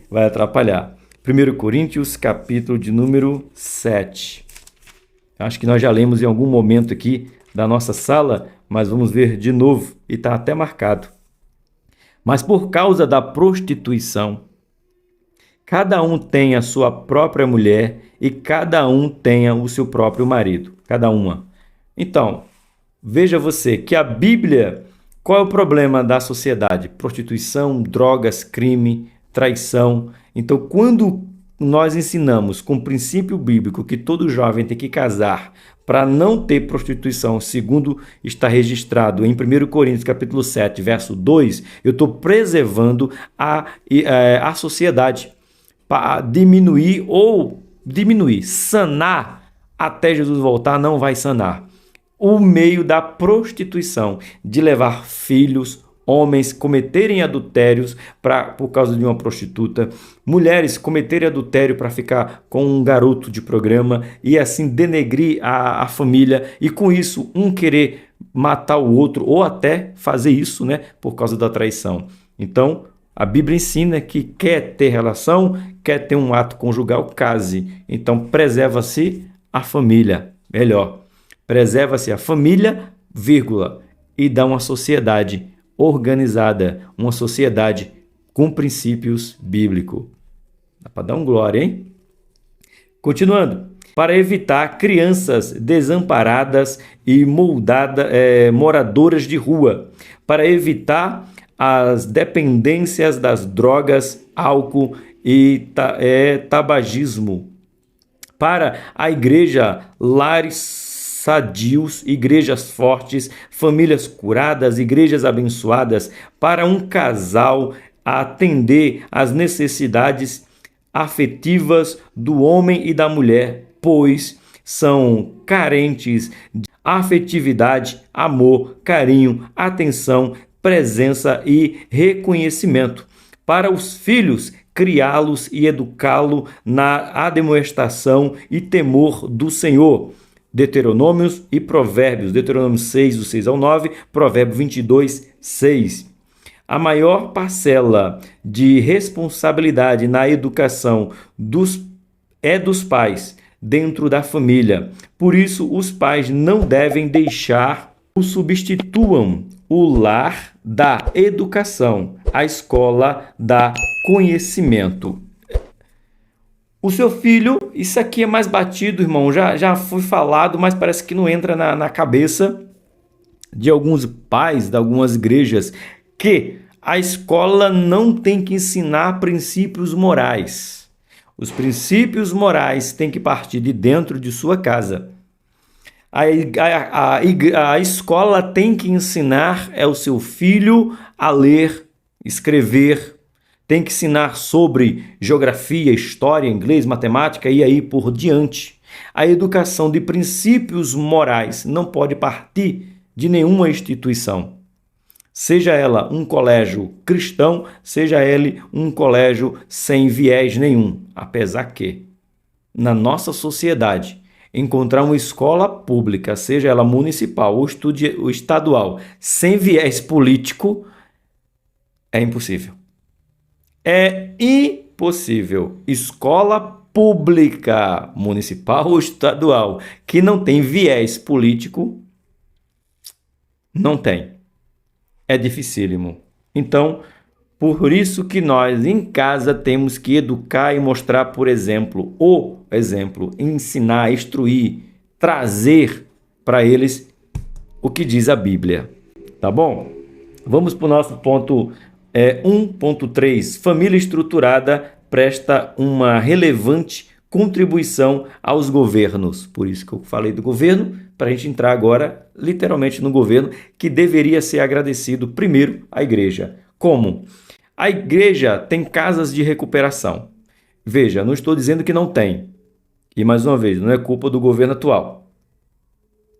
vai atrapalhar. 1 Coríntios, capítulo de número 7. Acho que nós já lemos em algum momento aqui da nossa sala, mas vamos ver de novo, e está até marcado. Mas por causa da prostituição, cada um tem a sua própria mulher e cada um tenha o seu próprio marido, cada uma. Então, veja você que a Bíblia, qual é o problema da sociedade? Prostituição, drogas, crime, traição. Então, quando nós ensinamos com o princípio bíblico que todo jovem tem que casar para não ter prostituição, segundo está registrado em 1 Coríntios capítulo 7, verso 2, eu estou preservando a sociedade para diminuir, sanar, até Jesus voltar não vai sanar. O meio da prostituição, de levar filhos, homens cometerem adultérios por causa de uma prostituta, mulheres cometerem adultério para ficar com um garoto de programa e assim denegrir a família e com isso um querer matar o outro ou até fazer isso, né, por causa da traição. Então, A Bíblia ensina que quer ter relação, quer ter um ato conjugal, case. Então, preserva-se a família. Melhor, preserva-se a família, vírgula, e dá uma sociedade organizada, uma sociedade com princípios bíblicos. Dá para dar um glória, hein? Continuando. Para evitar crianças desamparadas e moradoras de rua. Para evitar as dependências das drogas, álcool e tabagismo. Para a igreja, lares sadios, igrejas fortes, famílias curadas, igrejas abençoadas. Para um casal atender às necessidades afetivas do homem e da mulher, pois são carentes de afetividade, amor, carinho, atenção, presença e reconhecimento. Para os filhos, criá-los e educá-los na admoestação e temor do Senhor. Deuteronômios e Provérbios. Deuteronômio 6, do 6 ao 9, Provérbio 22, 6. A maior parcela de responsabilidade na educação dos pais dentro da família. Por isso, os pais não devem deixar ou substituam o lar da educação, a escola da conhecimento. O seu filho, isso aqui é mais batido, irmão, já foi falado, mas parece que não entra na cabeça de alguns pais, de algumas igrejas, que a escola não tem que ensinar princípios morais. Os princípios morais têm que partir de dentro de sua casa. A escola tem que ensinar o seu filho a ler, escrever, tem que ensinar sobre geografia, história, inglês, matemática e aí por diante. A educação de princípios morais não pode partir de nenhuma instituição. Seja ela um colégio cristão, seja ele um colégio sem viés nenhum. Apesar que, na nossa sociedade, encontrar uma escola pública, seja ela municipal ou estadual, sem viés político, é impossível. É impossível. Escola pública, municipal ou estadual, que não tem viés político, não tem. É dificílimo. Então, por isso que nós em casa temos que educar e mostrar, por exemplo, ensinar, instruir, trazer para eles o que diz a Bíblia. Tá bom? Vamos para o nosso ponto 1.3. Família estruturada presta uma relevante contribuição aos governos. Por isso que eu falei do governo, para a gente entrar agora literalmente no governo, que deveria ser agradecido primeiro à igreja. Como? A igreja tem casas de recuperação. Veja, não estou dizendo que não tem. E mais uma vez, não é culpa do governo atual.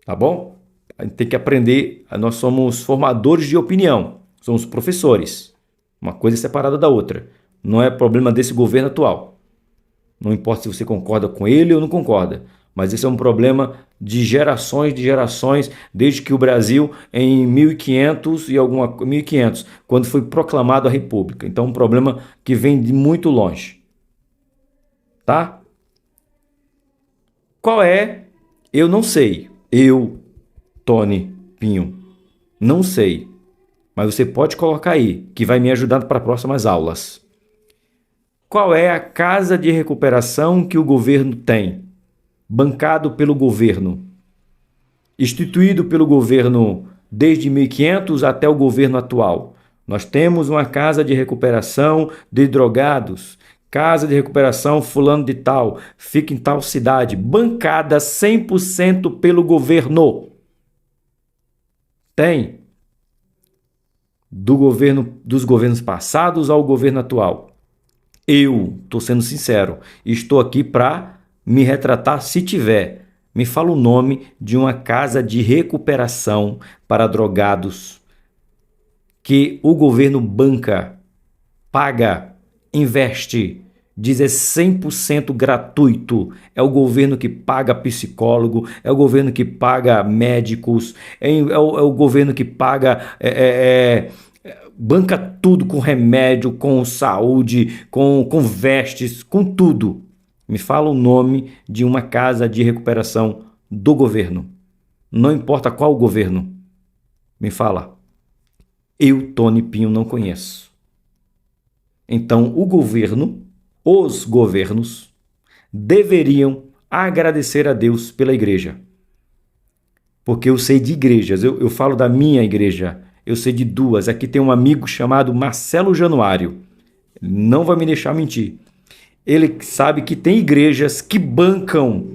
Tá bom? A gente tem que aprender, nós somos formadores de opinião, somos professores. Uma coisa é separada da outra. Não é problema desse governo atual. Não importa se você concorda com ele ou não concorda. Mas esse é um problema de gerações, desde que o Brasil, em 1500, quando foi proclamado a República. Então, um problema que vem de muito longe. Tá? Qual é? Eu não sei. Tony Pinho, não sei. Mas você pode colocar aí, que vai me ajudar para próximas aulas. Qual é a casa de recuperação que o governo tem? Bancado pelo governo, instituído pelo governo desde 1500 até o governo atual. Nós temos uma casa de recuperação de drogados, casa de recuperação fulano de tal, fica em tal cidade, bancada 100% pelo governo. Tem. Dos governos passados ao governo atual. Eu estou sendo sincero, estou aqui para me retratar se tiver. Me fala o nome de uma casa de recuperação para drogados que o governo banca, paga, investe, diz é 100% gratuito. É o governo que paga psicólogo, é o governo que paga médicos, é o governo que paga banca tudo com remédio, com saúde, com vestes, com tudo. Me fala o nome de uma casa de recuperação do governo. Não importa qual governo. Me fala. Eu, Tony Pinho, não conheço. Então, os governos, deveriam agradecer a Deus pela igreja. Porque eu sei de igrejas, eu falo da minha igreja, eu sei de duas. Aqui tem um amigo chamado Marcelo Januário, não vai me deixar mentir. Ele sabe que tem igrejas que bancam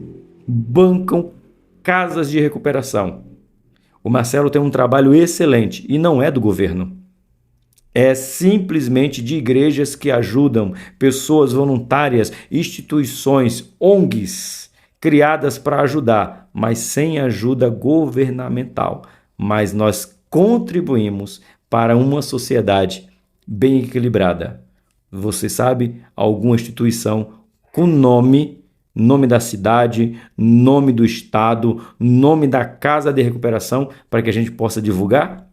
casas de recuperação. O Marcelo tem um trabalho excelente e não é do governo. É simplesmente de igrejas que ajudam pessoas voluntárias, instituições, ONGs, criadas para ajudar, mas sem ajuda governamental. Mas nós contribuímos para uma sociedade bem equilibrada. Você sabe alguma instituição com nome da cidade, nome do estado, nome da casa de recuperação para que a gente possa divulgar?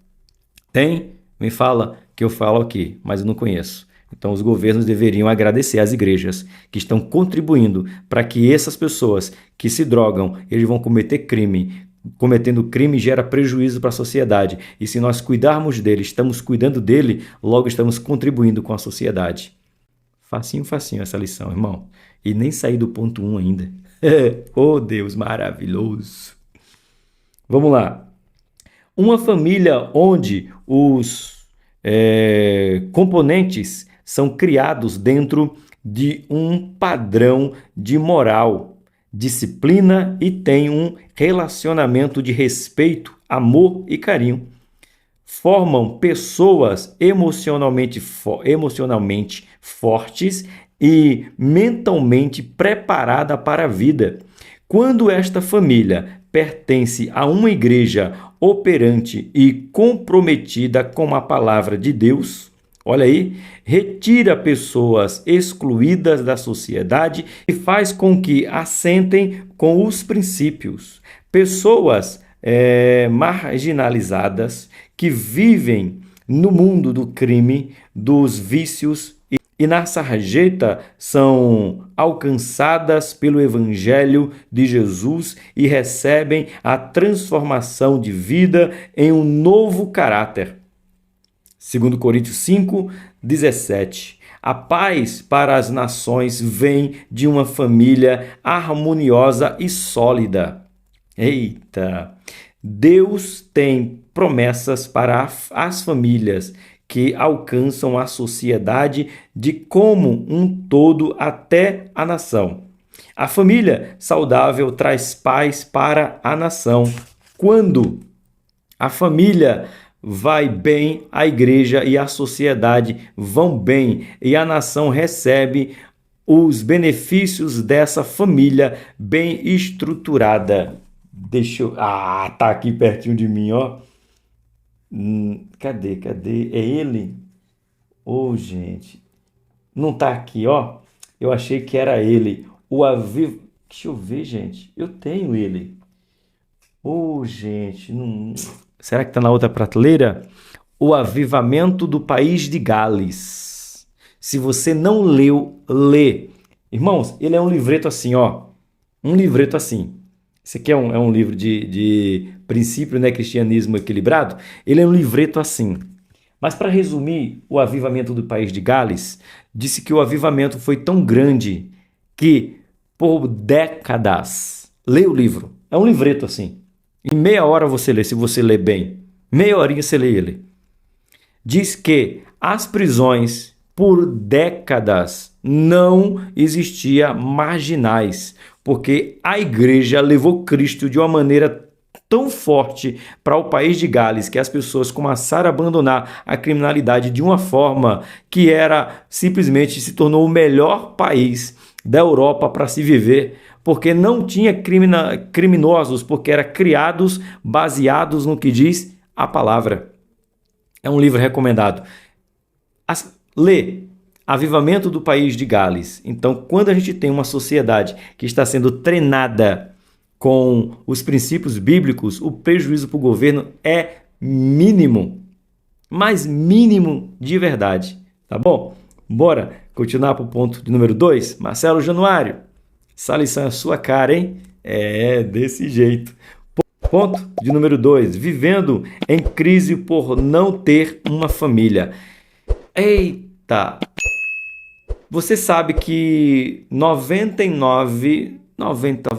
Tem? Me fala que eu falo aqui, mas eu não conheço. Então os governos deveriam agradecer às igrejas que estão contribuindo para que essas pessoas que se drogam, eles vão cometer crime. Cometendo crime gera prejuízo para a sociedade. E se nós cuidarmos dele, estamos cuidando dele, logo estamos contribuindo com a sociedade. Facinho essa lição, irmão. E nem saí do ponto 1 ainda. Oh, Deus maravilhoso. Vamos lá. Uma família onde os componentes são criados dentro de um padrão de moral, disciplina e tem um relacionamento de respeito, amor e carinho. Formam pessoas emocionalmente fortes e mentalmente preparadas para a vida. Quando esta família pertence a uma igreja operante e comprometida com a palavra de Deus, olha aí, retira pessoas excluídas da sociedade e faz com que assentem com os princípios. Pessoas marginalizadas que vivem no mundo do crime, dos vícios e na sarjeta são alcançadas pelo Evangelho de Jesus e recebem a transformação de vida em um novo caráter. 2 Coríntios 5, 17. A paz para as nações vem de uma família harmoniosa e sólida. Eita! Deus tem promessas para as famílias que alcançam a sociedade de como um todo até a nação. A família saudável traz paz para a nação. Quando a família vai bem, a igreja e a sociedade vão bem e a nação recebe os benefícios dessa família bem estruturada. Tá aqui pertinho de mim, ó. Cadê? É ele? Ô, gente. Não tá aqui, ó. Eu achei que era ele. Deixa eu ver, gente. Eu tenho ele. Ô, gente. Não... Será que tá na outra prateleira? O Avivamento do País de Gales. Se você não leu, lê. Irmãos, ele é um livreto assim, ó. Um livreto assim. Esse aqui é um livro de princípio, né, cristianismo equilibrado. Ele é um livreto assim. Mas para resumir, o avivamento do País de Gales disse que o avivamento foi tão grande que por décadas, leia o livro. É um livreto assim. Em meia hora você lê, se você lê bem. Meia horinha você lê ele. Diz que as prisões por décadas não existiam marginais, porque a igreja levou Cristo de uma maneira tão forte para o País de Gales que as pessoas começaram a abandonar a criminalidade de uma forma que era simplesmente se tornou o melhor país da Europa para se viver, porque não tinha criminosos, porque eram criados baseados no que diz a palavra. É um livro recomendado. Lê Avivamento do País de Gales. Então, quando a gente tem uma sociedade que está sendo treinada com os princípios bíblicos, o prejuízo para o governo é mínimo. mais mínimo de verdade, tá bom? Bora continuar para o ponto de número 2? Marcelo Januário, essa lição é sua cara, hein? É, desse jeito. Ponto de número 2, vivendo em crise por não ter uma família. Eita! Você sabe que 90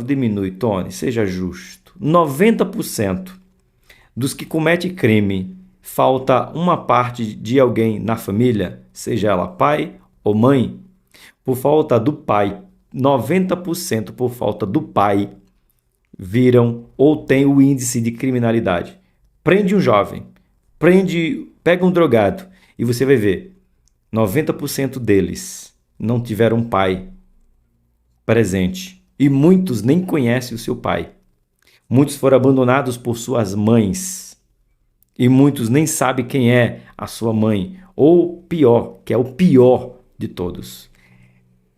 diminui, Tony, seja justo. 90% dos que cometem crime, falta uma parte de alguém na família, seja ela pai ou mãe, por falta do pai, 90% por falta do pai, viram ou tem o índice de criminalidade. Prende um jovem, pega um drogado e você vai ver, 90% deles não tiveram um pai presente e muitos nem conhecem o seu pai. Muitos foram abandonados por suas mães e muitos nem sabem quem é a sua mãe. Ou pior, que é o pior de todos,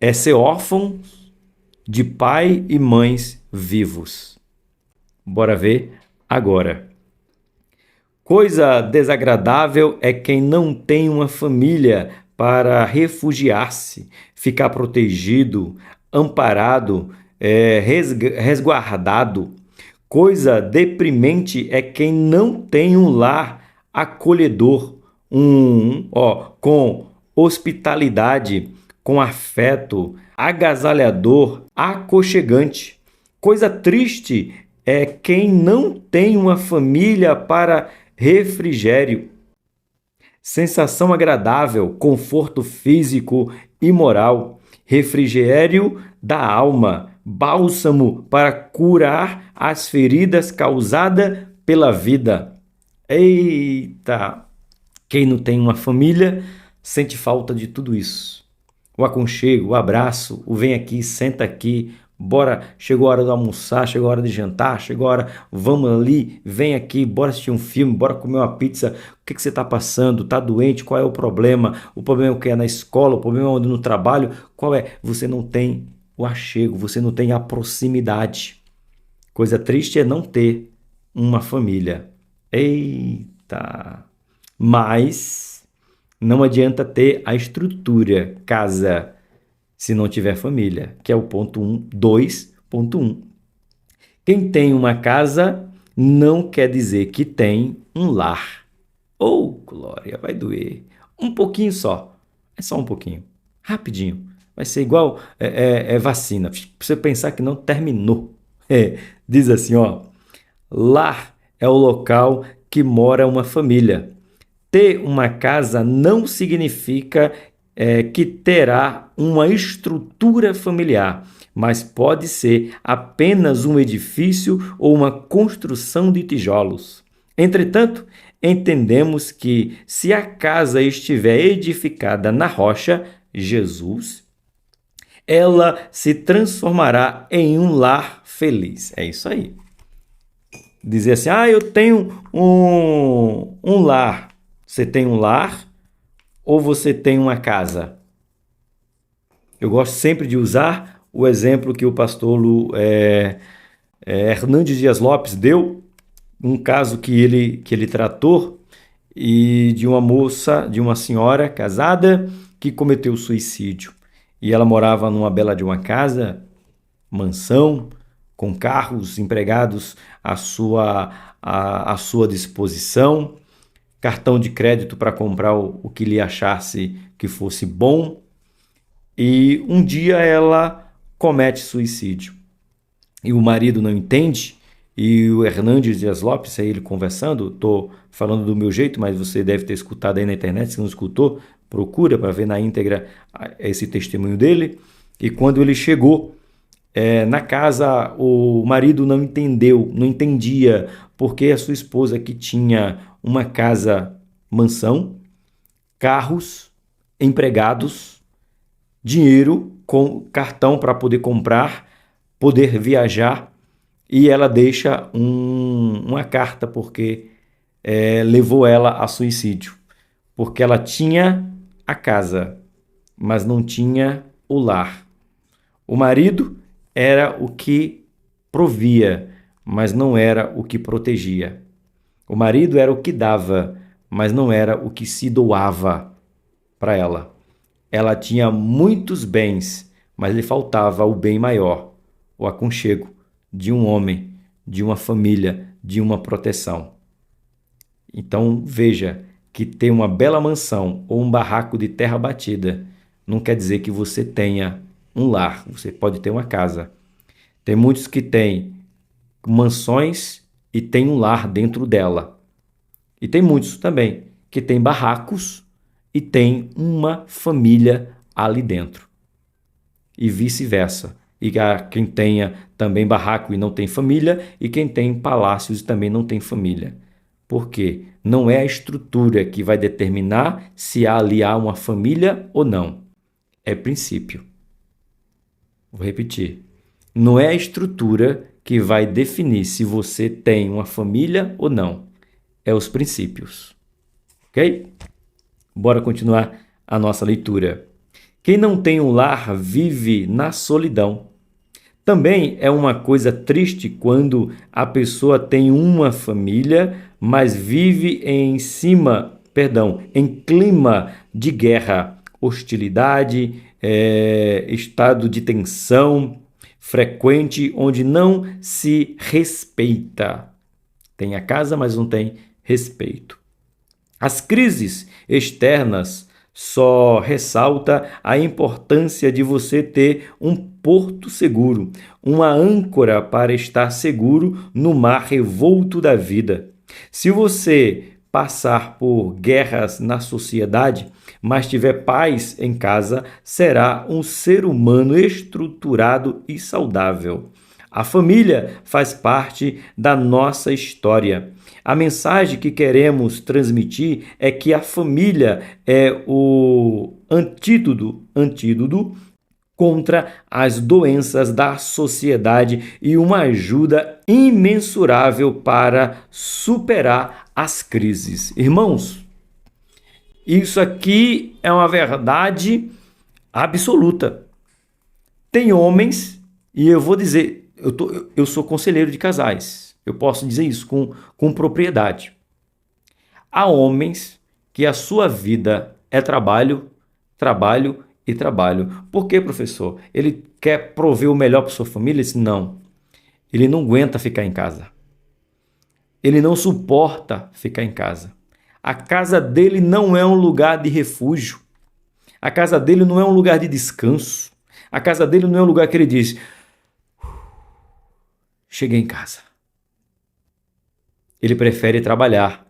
é ser órfão de pai e mães vivos. Bora ver agora. Coisa desagradável é quem não tem uma família para refugiar-se, ficar protegido, amparado, resguardado. Coisa deprimente é quem não tem um lar acolhedor, com hospitalidade, com afeto, agasalhador, aconchegante. Coisa triste é quem não tem uma família para refrigério. Sensação agradável, conforto físico e moral, refrigério da alma, bálsamo para curar as feridas causadas pela vida. Eita! Quem não tem uma família sente falta de tudo isso. O aconchego, o abraço, o vem aqui, senta aqui, bora, chegou a hora de almoçar, chegou a hora de jantar, chegou a hora, vamos ali, vem aqui, bora assistir um filme, bora comer uma pizza. O que você está passando? Está doente? Qual é o problema? O problema é o que é na escola, o problema é no trabalho? Qual é? Você não tem o achego, você não tem a proximidade. Coisa triste é não ter uma família. Eita! Mas não adianta ter a estrutura, casa, se não tiver família, que é o ponto 2.1. Quem tem uma casa não quer dizer que tem um lar. Oh, glória, vai doer. Um pouquinho só. É só um pouquinho. Rapidinho. Vai ser igual vacina. Pra você pensar que não terminou. Diz assim, ó. Lar é o local que mora uma família. Ter uma casa não significa que terá uma estrutura familiar, mas pode ser apenas um edifício ou uma construção de tijolos. Entretanto, entendemos que se a casa estiver edificada na rocha, Jesus, ela se transformará em um lar feliz. É isso aí. Dizer assim, eu tenho um lar. Você tem um lar ou você tem uma casa? Eu gosto sempre de usar o exemplo que o pastor Hernandes Dias Lopes deu, um caso que ele tratou, e de uma moça, de uma senhora casada que cometeu suicídio. E ela morava numa bela de uma casa, mansão, com carros empregados à sua disposição, cartão de crédito para comprar o que lhe achasse que fosse bom. E um dia ela comete suicídio. E o marido não entende, e o Hernandes Dias Lopes, aí ele conversando, estou falando do meu jeito, mas você deve ter escutado aí na internet, se não escutou, procura para ver na íntegra esse testemunho dele. E quando ele chegou na casa, o marido não entendia porque a sua esposa, que tinha uma casa, mansão, carros, empregados, dinheiro, com cartão para poder comprar, poder viajar, e ela deixa uma carta porque levou ela a suicídio. Porque ela tinha a casa, mas não tinha o lar. O marido era o que provia, mas não era o que protegia. O marido era o que dava, mas não era o que se doava para ela. Ela tinha muitos bens, mas lhe faltava o bem maior, o aconchego de um homem, de uma família, de uma proteção. Então veja que ter uma bela mansão ou um barraco de terra batida não quer dizer que você tenha um lar, você pode ter uma casa. Tem muitos que têm mansões e têm um lar dentro dela. E tem muitos também que têm barracos e têm uma família ali dentro. E vice-versa. E há quem tenha também barraco e não tem família, e quem tem palácios e também não tem família. Por quê? Não é a estrutura que vai determinar se ali há uma família ou não. É princípio. Vou repetir. Não é a estrutura que vai definir se você tem uma família ou não. É os princípios. Ok? Bora continuar a nossa leitura. Quem não tem um lar vive na solidão. Também é uma coisa triste quando a pessoa tem uma família, mas vive em clima de guerra, hostilidade, estado de tensão frequente, onde não se respeita. Tem a casa, mas não tem respeito. As crises externas só ressalta a importância de você ter um porto seguro, uma âncora para estar seguro no mar revolto da vida. Se você passar por guerras na sociedade, mas tiver paz em casa, será um ser humano estruturado e saudável. A família faz parte da nossa história. A mensagem que queremos transmitir é que a família é o antídoto contra as doenças da sociedade e uma ajuda imensurável para superar as crises. Irmãos, isso aqui é uma verdade absoluta. Tem homens, e eu vou dizer, eu sou conselheiro de casais, eu posso dizer isso com propriedade. Há homens que a sua vida é trabalho, trabalho e trabalho. Por quê, professor? Ele quer prover o melhor para sua família? Não. Ele não aguenta ficar em casa. Ele não suporta ficar em casa. A casa dele não é um lugar de refúgio. A casa dele não é um lugar de descanso. A casa dele não é um lugar que ele diz: cheguei em casa. Ele prefere trabalhar.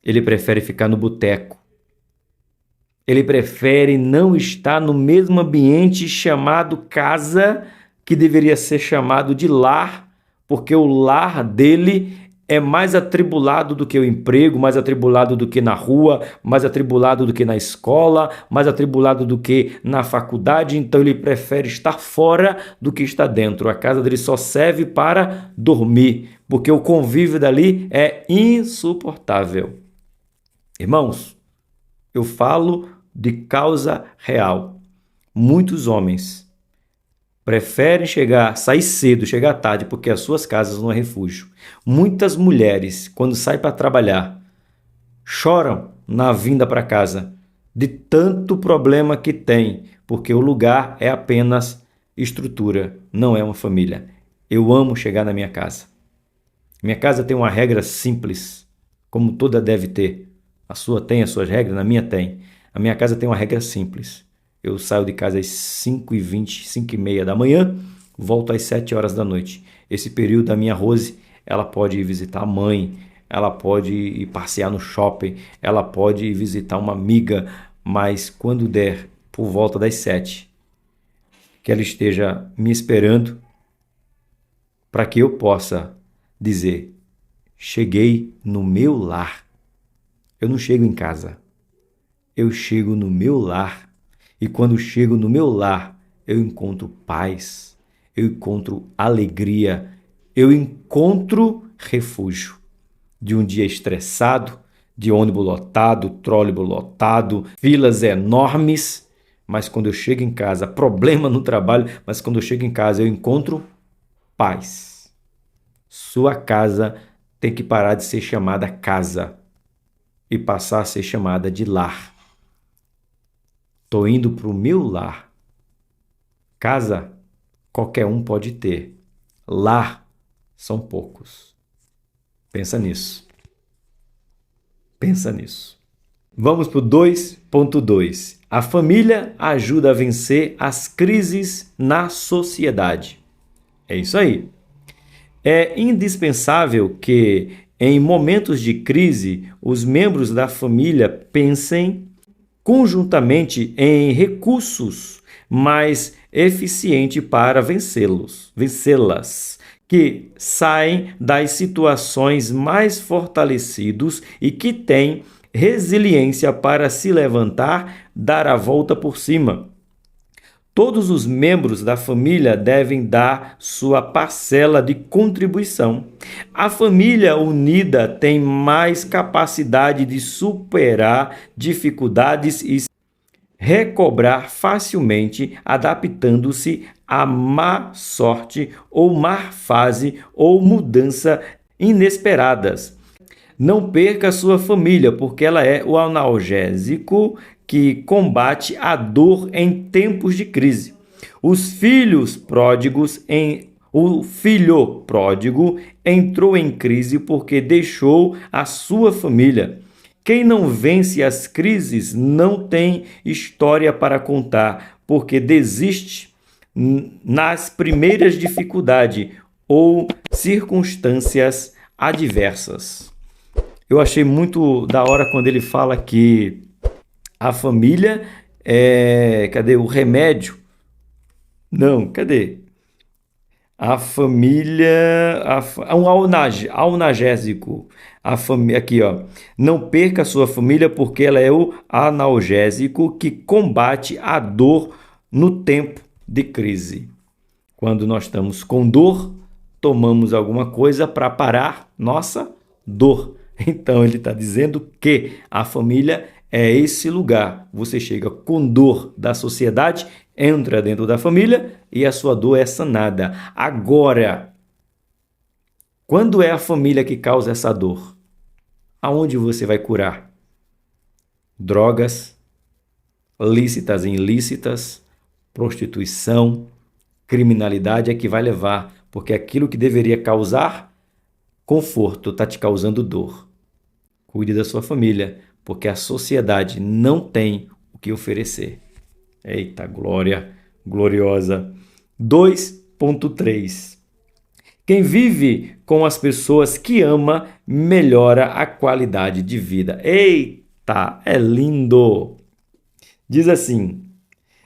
Ele prefere ficar no boteco. Ele prefere não estar no mesmo ambiente chamado casa, que deveria ser chamado de lar, porque o lar dele é mais atribulado do que o emprego, mais atribulado do que na rua, mais atribulado do que na escola, mais atribulado do que na faculdade. Então ele prefere estar fora do que estar dentro. A casa dele só serve para dormir, porque o convívio dali é insuportável. Irmãos, eu falo de causa real. Muitos homens preferem sair cedo, chegar tarde, porque as suas casas não é refúgio. Muitas mulheres, quando saem para trabalhar, choram na vinda para casa de tanto problema que tem, porque o lugar é apenas estrutura, não é uma família. Eu amo chegar na minha casa. Minha casa tem uma regra simples, como toda deve ter. A sua tem as suas regras, na minha tem. A minha casa tem uma regra simples. Eu saio de casa às 5h20, 5h30 da manhã, volto às 7 horas da noite. Esse período a minha Rose, ela pode ir visitar a mãe, ela pode ir passear no shopping, ela pode ir visitar uma amiga, mas quando der por volta das 7, que ela esteja me esperando para que eu possa dizer: cheguei no meu lar. Eu não chego em casa, eu chego no meu lar. E quando chego no meu lar, eu encontro paz, eu encontro alegria, eu encontro refúgio. De um dia estressado, de ônibus lotado, trólebus lotado, filas enormes, mas quando eu chego em casa, problema no trabalho, mas quando eu chego em casa eu encontro paz. Sua casa tem que parar de ser chamada casa e passar a ser chamada de lar. Estou indo para o meu lar. Casa, qualquer um pode ter. Lar, são poucos. Pensa nisso. Pensa nisso. Vamos para o 2.2. A família ajuda a vencer as crises na sociedade. É isso aí. É indispensável que, em momentos de crise, os membros da família pensem conjuntamente em recursos mais eficientes para vencê-las, que saem das situações mais fortalecidos e que têm resiliência para se levantar, dar a volta por cima. Todos os membros da família devem dar sua parcela de contribuição. A família unida tem mais capacidade de superar dificuldades e recobrar facilmente, adaptando-se à má sorte ou má fase ou mudança inesperadas. Não perca a sua família, porque ela é o analgésico que combate a dor em tempos de crise. O filho pródigo entrou em crise porque deixou a sua família. Quem não vence as crises não tem história para contar, porque desiste nas primeiras dificuldades ou circunstâncias adversas. Eu achei muito da hora quando ele fala que a família é... Cadê o remédio? Não, cadê? A família... Um analgésico. Aqui, ó. Não perca a sua família porque ela é o analgésico que combate a dor no tempo de crise. Quando nós estamos com dor, tomamos alguma coisa para parar nossa dor. Então, ele está dizendo que a família é esse lugar. Você chega com dor da sociedade, entra dentro da família e a sua dor é sanada. Agora, quando é a família que causa essa dor? Aonde você vai curar? Drogas, lícitas e ilícitas, prostituição, criminalidade é que vai levar, porque aquilo que deveria causar conforto está te causando dor. Cuide da sua família, porque a sociedade não tem o que oferecer. Eita, glória, gloriosa. 2.3. Quem vive com as pessoas que ama, melhora a qualidade de vida. Eita, é lindo! Diz assim,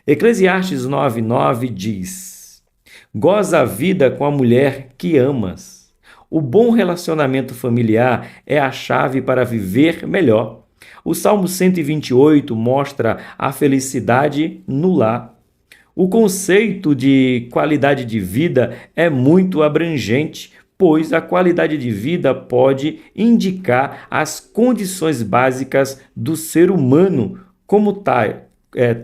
Eclesiastes 9:9 diz, goza a vida com a mulher que amas. O bom relacionamento familiar é a chave para viver melhor. O Salmo 128 mostra a felicidade no lar. O conceito de qualidade de vida é muito abrangente, pois a qualidade de vida pode indicar as condições básicas do ser humano,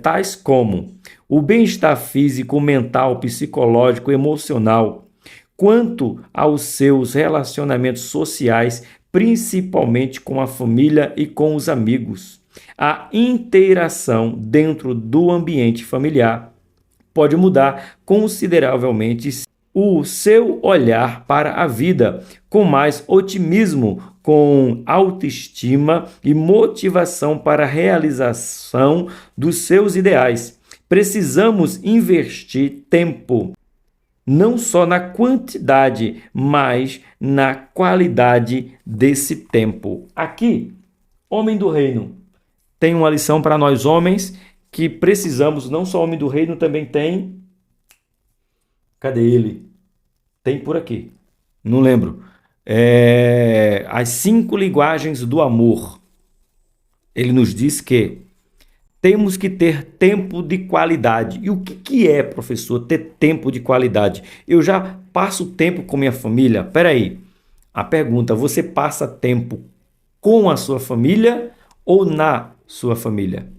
tais como o bem-estar físico, mental, psicológico, emocional, quanto aos seus relacionamentos sociais, principalmente com a família e com os amigos. A interação dentro do ambiente familiar pode mudar consideravelmente o seu olhar para a vida, com mais otimismo, com autoestima e motivação para a realização dos seus ideais. Precisamos investir tempo, não só na quantidade, mas na qualidade desse tempo. Aqui, homem do reino, tem uma lição para nós homens que precisamos, não só homem do reino, também tem... Cadê ele? Tem por aqui. Não lembro. As 5 linguagens do amor. Ele nos diz que temos que ter tempo de qualidade. E o que é, professor, ter tempo de qualidade? Eu já passo tempo com minha família? Espera aí. A pergunta, você passa tempo com a sua família ou na sua família?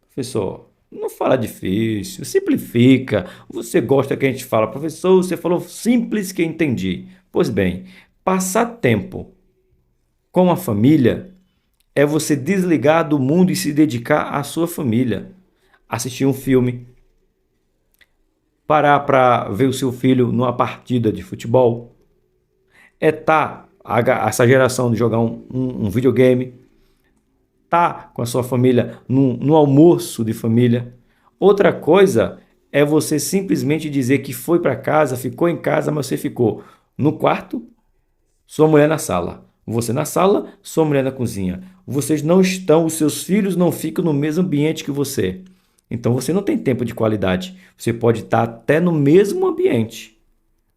Professor, não fala difícil, simplifica. Você gosta que a gente fala, professor, você falou simples que eu entendi. Pois bem, Passar tempo com a família é você desligar do mundo e se dedicar à sua família. Assistir um filme, parar para ver o seu filho numa partida de futebol, essa geração de jogar um videogame, tá com a sua família no almoço de família. Outra coisa é você simplesmente dizer que foi para casa, ficou em casa, mas você ficou no quarto, sua mulher na sala. Você na sala, sua mulher na cozinha. Vocês não estão, os seus filhos não ficam no mesmo ambiente que você. Então você não tem tempo de qualidade. Você pode estar até no mesmo ambiente,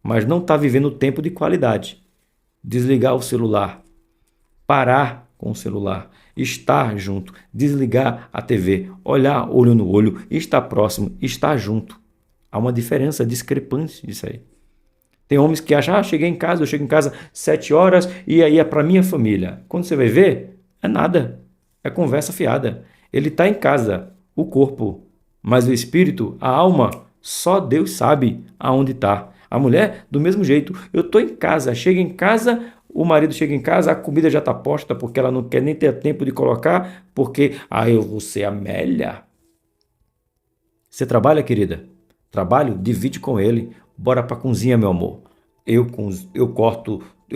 mas não está vivendo tempo de qualidade. Desligar o celular, parar com o celular, estar junto, desligar a TV, olhar olho no olho, estar próximo, estar junto. Há uma diferença discrepante disso aí. Tem homens que acham, eu chego em casa 7 horas e aí é para minha família. Quando você vai ver, é nada, é conversa fiada. Ele está em casa, o corpo, mas o espírito, a alma, só Deus sabe aonde está. A mulher, do mesmo jeito, eu estou em casa, chega em casa, o marido chega em casa, a comida já está posta porque ela não quer nem ter tempo de colocar, porque, eu vou ser Amélia. Você trabalha, querida? Trabalho? Divide com ele. Bora pra cozinha, meu amor. Eu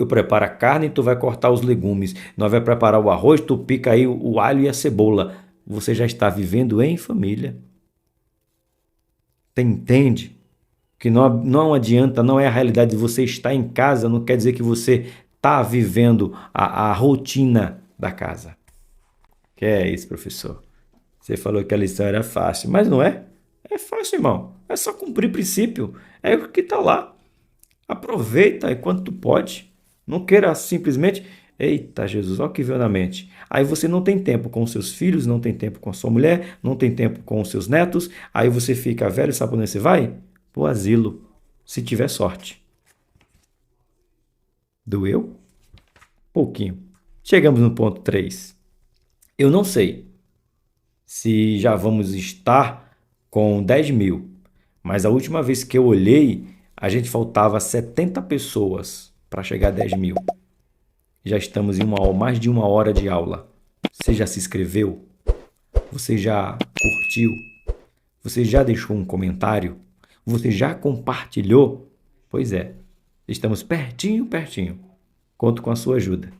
preparo a carne e tu vai cortar os legumes. Nós vai preparar o arroz, tu pica aí o alho e a cebola. Você já está vivendo em família. Você entende que não adianta, não é a realidade de você estar em casa, não quer dizer que você está vivendo a rotina da casa. Que é isso, professor? Você falou que a lição era fácil, mas não é? É fácil, irmão. É só cumprir princípio. É o que está lá. Aproveita enquanto tu pode. Não queira simplesmente, eita Jesus, olha o que veio na mente. Aí você não tem tempo com os seus filhos, não tem tempo com a sua mulher, não tem tempo com os seus netos. Aí você fica velho, sabe onde você vai? Pro asilo, se tiver sorte. Doeu? Pouquinho. Chegamos no ponto 3. Eu não sei se já vamos estar com 10 mil, mas a última vez que eu olhei, a gente faltava 70 pessoas para chegar a 10 mil. Já estamos em mais de 1 hora de aula. Você já se inscreveu? Você já curtiu? Você já deixou um comentário? Você já compartilhou? Pois é, estamos pertinho, pertinho. Conto com a sua ajuda.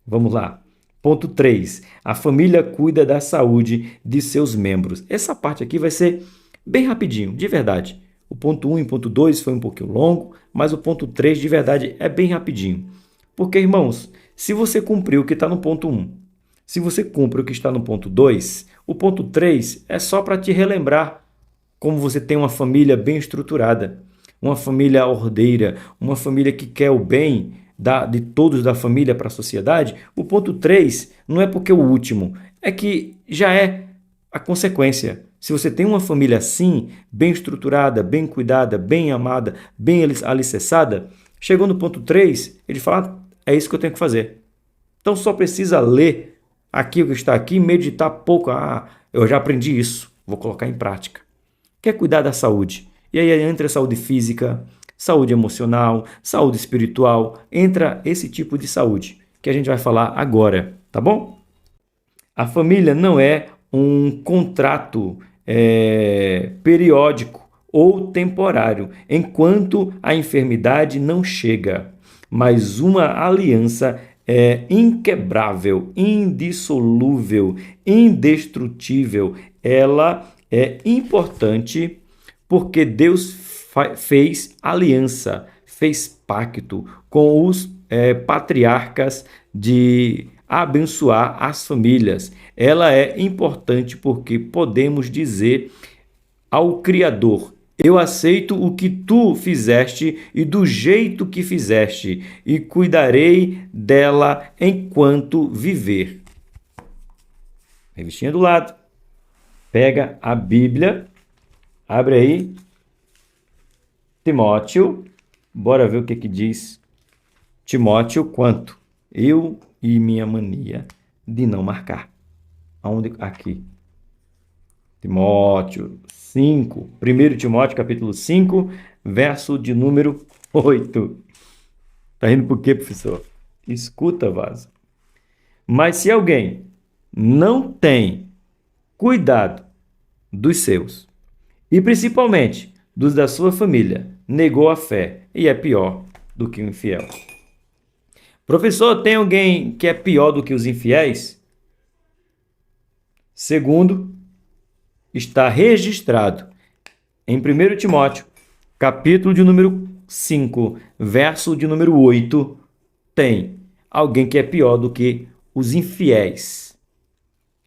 Vamos lá. Ponto 3. A família cuida da saúde de seus membros. Essa parte aqui vai ser bem rapidinho, de verdade. O ponto 1 e o ponto 2 foi um pouquinho longo, mas o ponto 3 de verdade é bem rapidinho. Porque, irmãos, se você cumprir o que está no ponto 1, se você cumpre o que está no ponto 2, o ponto 3 é só para te relembrar como você tem uma família bem estruturada, uma família ordeira, uma família que quer o bem de todos da família para a sociedade. O ponto 3 não é porque é o último, é que já é a consequência. Se você tem uma família assim, bem estruturada, bem cuidada, bem amada, bem alicerçada, chegou no ponto 3, ele fala, é isso que eu tenho que fazer. Então só precisa ler aqui o que está aqui, meditar pouco. Eu já aprendi isso, vou colocar em prática. Quer cuidar da saúde. E aí entra a saúde física, saúde emocional, saúde espiritual, entra esse tipo de saúde que a gente vai falar agora, tá bom? A família não é um contrato periódico ou temporário, enquanto a enfermidade não chega, mas uma aliança inquebrável, indissolúvel, indestrutível. Ela é importante porque Deus fez aliança, fez pacto com os patriarcas de abençoar as famílias. Ela é importante porque podemos dizer ao Criador: eu aceito o que tu fizeste e do jeito que fizeste, e cuidarei dela enquanto viver. Revistinha do lado. Pega a Bíblia, abre aí, Timóteo, bora ver o que diz Timóteo quanto eu e minha mania de não marcar. Aonde? Aqui. Timóteo 5, 1 Timóteo capítulo 5, verso de número 8. Tá rindo por quê, professor? Escuta, vaso. Mas se alguém não tem cuidado dos seus, e principalmente dos da sua família, negou a fé e é pior do que o infiel. Professor, tem alguém que é pior do que os infiéis? Segundo, está registrado em 1 Timóteo, capítulo de número 5, verso de número 8, tem alguém que é pior do que os infiéis.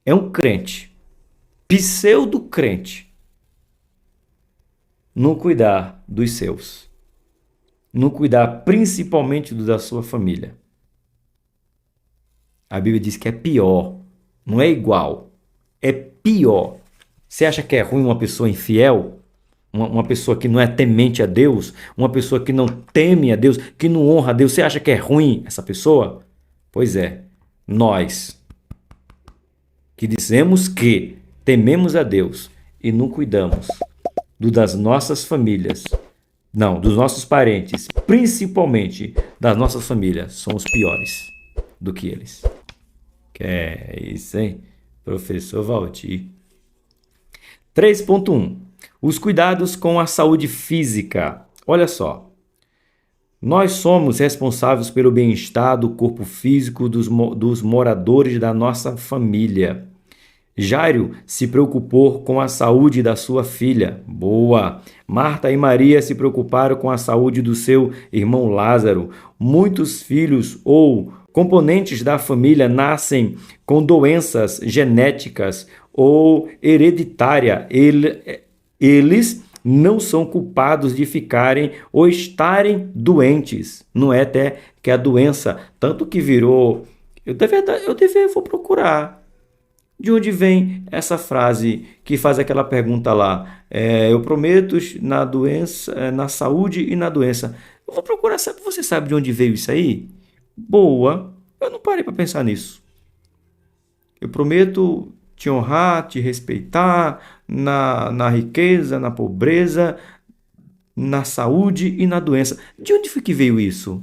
É um crente, pseudo-crente, não cuidar dos seus, não cuidar principalmente do da sua família. A Bíblia diz que é pior, não é igual, é pior. Você acha que é ruim uma pessoa infiel? Uma pessoa que não é temente a Deus? Uma pessoa que não teme a Deus, que não honra a Deus? Você acha que é ruim essa pessoa? Pois é, nós que dizemos que tememos a Deus e não cuidamos das nossas famílias, não, dos nossos parentes, principalmente das nossas famílias, somos piores do que eles. Que é isso, hein? Professor Valdir. 3.1. Os cuidados com a saúde física. Olha só. Nós somos responsáveis pelo bem-estar do corpo físico dos moradores da nossa família. Jairo se preocupou com a saúde da sua filha. Boa! Marta e Maria se preocuparam com a saúde do seu irmão Lázaro. Muitos filhos ou componentes da família nascem com doenças genéticas ou hereditárias. Eles não são culpados de ficarem ou estarem doentes. Não é até que a doença, tanto que virou... vou procurar. De onde vem essa frase que faz aquela pergunta lá? Eu prometo na doença, na saúde e na doença. Eu vou procurar, você sabe de onde veio isso aí? Boa, eu não parei para pensar nisso. Eu prometo te honrar, te respeitar na riqueza, na pobreza, na saúde e na doença. De onde foi que veio isso?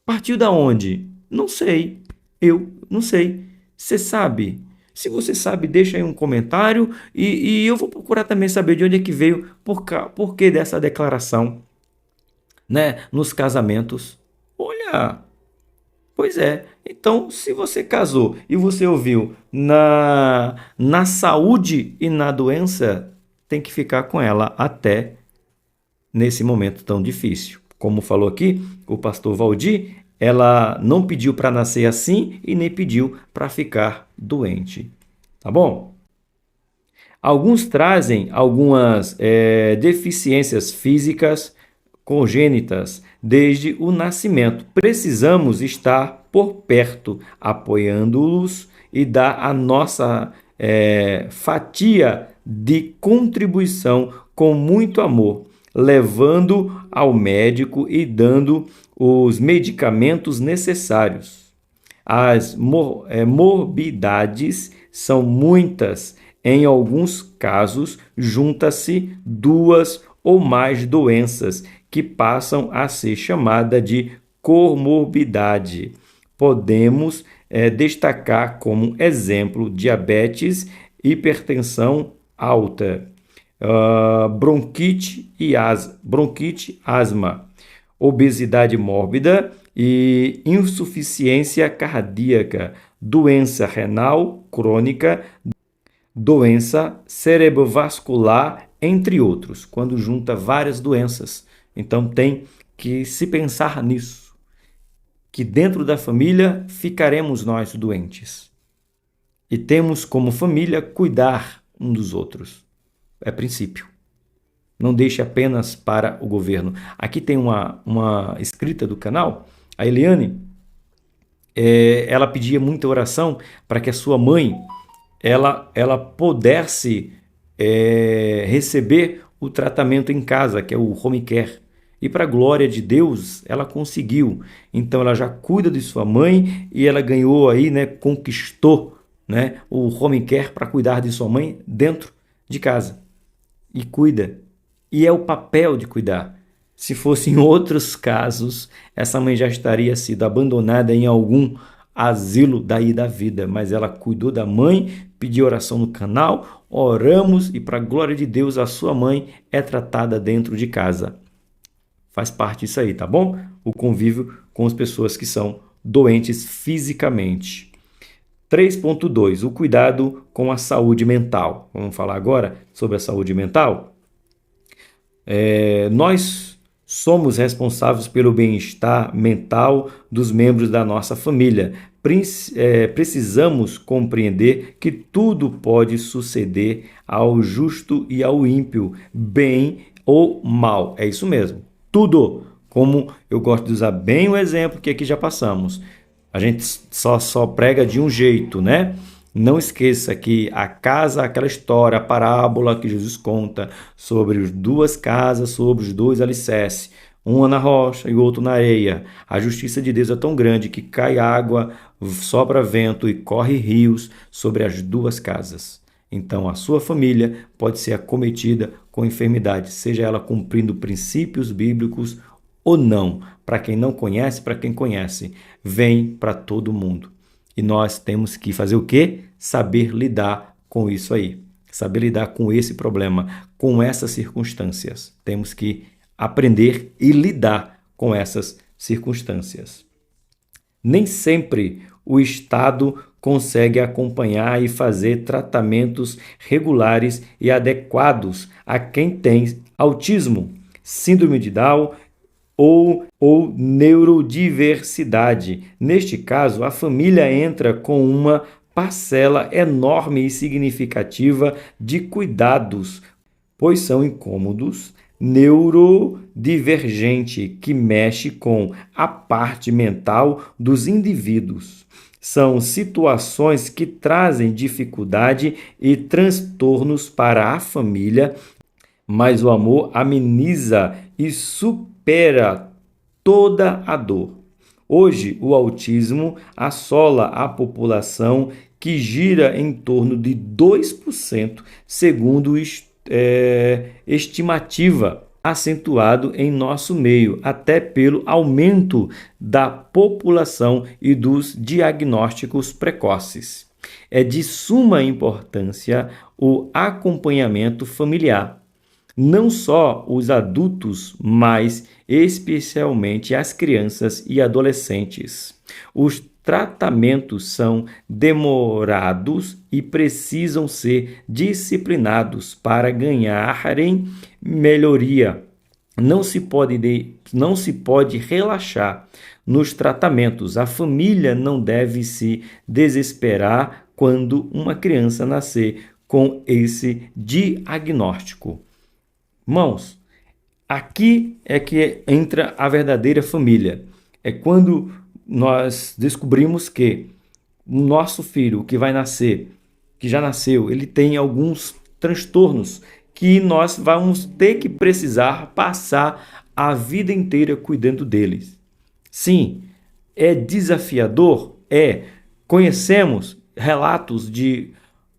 Partiu da onde? Não sei. Eu não sei. Você sabe? Se você sabe, deixa aí um comentário e eu vou procurar também saber de onde é que veio, por que dessa declaração, né, nos casamentos. Olha, pois é. Então, se você casou e você ouviu na saúde e na doença, tem que ficar com ela até nesse momento tão difícil. Como falou aqui o pastor Valdir, ela não pediu para nascer assim e nem pediu para ficar doente. Tá bom? Alguns trazem algumas deficiências físicas congênitas desde o nascimento. Precisamos estar por perto, apoiando-los e dar a nossa fatia de contribuição com muito amor, levando ao médico e dando os medicamentos necessários. As morbidades são muitas. Em alguns casos, junta-se duas ou mais doenças que passam a ser chamada de comorbidade. Podemos destacar como exemplo diabetes, hipertensão alta, bronquite, asma, obesidade mórbida e insuficiência cardíaca, doença renal crônica, doença cerebrovascular, entre outros, quando junta várias doenças. Então tem que se pensar nisso, que dentro da família ficaremos nós doentes. E temos como família cuidar um dos outros. É princípio. Não deixe apenas para o governo. Aqui tem uma inscrita do canal, a Eliane. Ela pedia muita oração para que a sua mãe ela pudesse receber o tratamento em casa, que é o home care. E para a glória de Deus, ela conseguiu. Então ela já cuida de sua mãe e ela ganhou aí, né, conquistou, né, o home care para cuidar de sua mãe dentro de casa. E cuida. E é o papel de cuidar. Se fosse em outros casos, essa mãe já estaria sido abandonada em algum asilo daí da vida, mas ela cuidou da mãe, pediu oração no canal, oramos e para a glória de Deus a sua mãe é tratada dentro de casa. Faz parte disso aí, tá bom? O convívio com as pessoas que são doentes fisicamente. 3.2, o cuidado com a saúde mental. Vamos falar agora sobre a saúde mental? Nós somos responsáveis pelo bem-estar mental dos membros da nossa família. Precisamos compreender que tudo pode suceder ao justo e ao ímpio, bem ou mal. É isso mesmo, tudo. Como eu gosto de usar bem o exemplo que aqui já passamos. A gente só prega de um jeito, né? Não esqueça que a casa, aquela história, a parábola que Jesus conta sobre as duas casas, sobre os dois alicerces, uma na rocha e o outro na areia. A justiça de Deus é tão grande que cai água, sopra vento e corre rios sobre as duas casas. Então, a sua família pode ser acometida com enfermidade, seja ela cumprindo princípios bíblicos ou não. Para quem não conhece, para quem conhece, vem para todo mundo. E nós temos que fazer o quê? Saber lidar com isso aí. Saber lidar com esse problema, com essas circunstâncias. Temos que aprender e lidar com essas circunstâncias. Nem sempre o Estado consegue acompanhar e fazer tratamentos regulares e adequados a quem tem autismo, síndrome de Down ou neurodiversidade. Neste caso, a família entra com uma parcela enorme e significativa de cuidados, pois são incômodos, neurodivergente, que mexe com a parte mental dos indivíduos. São situações que trazem dificuldade e transtornos para a família, mas o amor ameniza e supera toda a dor. Hoje, o autismo assola a população, que gira em torno de 2%, segundo estimativa, acentuado em nosso meio, até pelo aumento da população e dos diagnósticos precoces. É de suma importância o acompanhamento familiar. Não só os adultos, mas especialmente as crianças e adolescentes. Os tratamentos são demorados e precisam ser disciplinados para ganharem melhoria. Não se pode relaxar nos tratamentos. A família não deve se desesperar quando uma criança nascer com esse diagnóstico. Irmãos, aqui é que entra a verdadeira família. É quando nós descobrimos que o nosso filho que vai nascer, que já nasceu, ele tem alguns transtornos que nós vamos ter que precisar passar a vida inteira cuidando deles. Sim, é desafiador? É. Conhecemos relatos de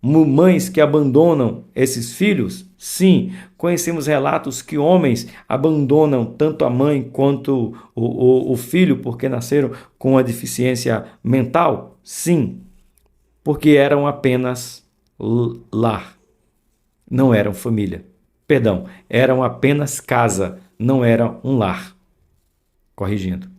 mães que abandonam esses filhos? Sim. Conhecemos relatos que homens abandonam tanto a mãe quanto o filho porque nasceram com uma deficiência mental? Sim. Porque eram apenas lar, não eram família. Perdão, eram apenas casa, não era um lar. Corrigindo.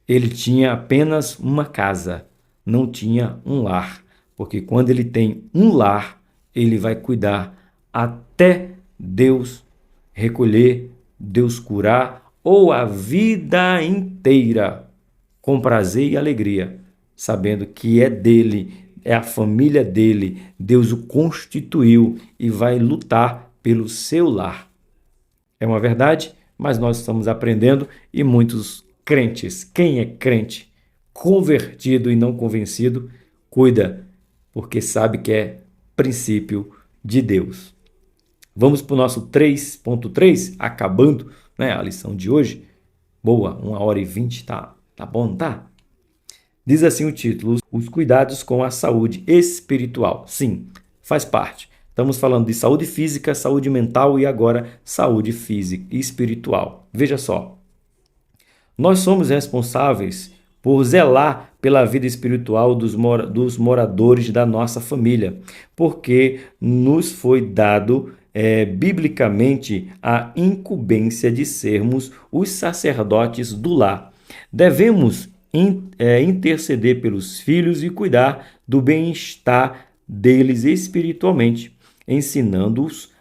Ele tinha apenas uma casa, não tinha um lar. Porque quando ele tem um lar, ele vai cuidar até Deus recolher, Deus curar, ou a vida inteira, com prazer e alegria, sabendo que é dele, é a família dele, Deus o constituiu e vai lutar pelo seu lar. É uma verdade, mas nós estamos aprendendo e muitos crentes, quem é crente, convertido e não convencido, cuida, porque sabe que é princípio de Deus. Vamos para o nosso 3.3, acabando, né, a lição de hoje. Boa, 1h20, tá bom, não tá? Diz assim o título: os cuidados com a saúde espiritual. Sim, faz parte. Estamos falando de saúde física, saúde mental e agora saúde física e espiritual. Veja só, nós somos responsáveis por zelar pela vida espiritual dos moradores da nossa família, porque nos foi dado biblicamente a incumbência de sermos os sacerdotes do lar. Devemos interceder pelos filhos e cuidar do bem-estar deles espiritualmente, ensinando-os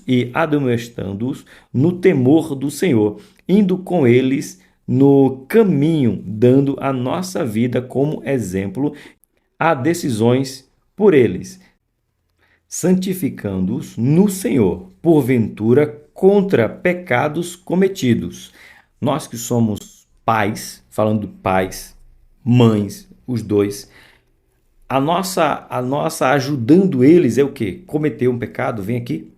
e admoestando-os no temor do Senhor, indo com eles no caminho, dando a nossa vida como exemplo a decisões por eles, santificando-os no Senhor, porventura contra pecados cometidos. Nós que somos pais, falando de pais, mães, os dois, a nossa ajudando eles é o quê? Cometer um pecado, vem aqui,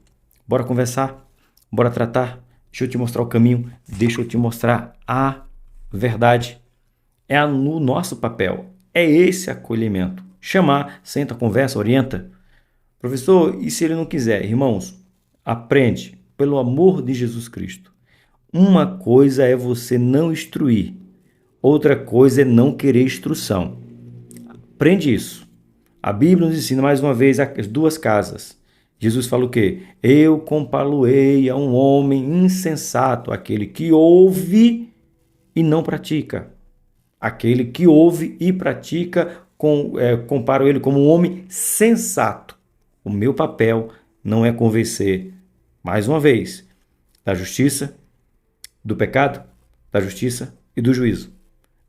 bora conversar, bora tratar, deixa eu te mostrar o caminho, deixa eu te mostrar a verdade. É no nosso papel, é esse acolhimento. Chamar, senta, conversa, orienta. Professor, e se ele não quiser? Irmãos, aprende, pelo amor de Jesus Cristo. Uma coisa é você não instruir, outra coisa é não querer instrução. Aprende isso. A Bíblia nos ensina mais uma vez as duas casas. Jesus fala o quê? Eu comparo-ei a um homem insensato, aquele que ouve e não pratica. Aquele que ouve e pratica, comparo ele como um homem sensato. O meu papel não é convencer, mais uma vez, da justiça, do pecado, da justiça e do juízo.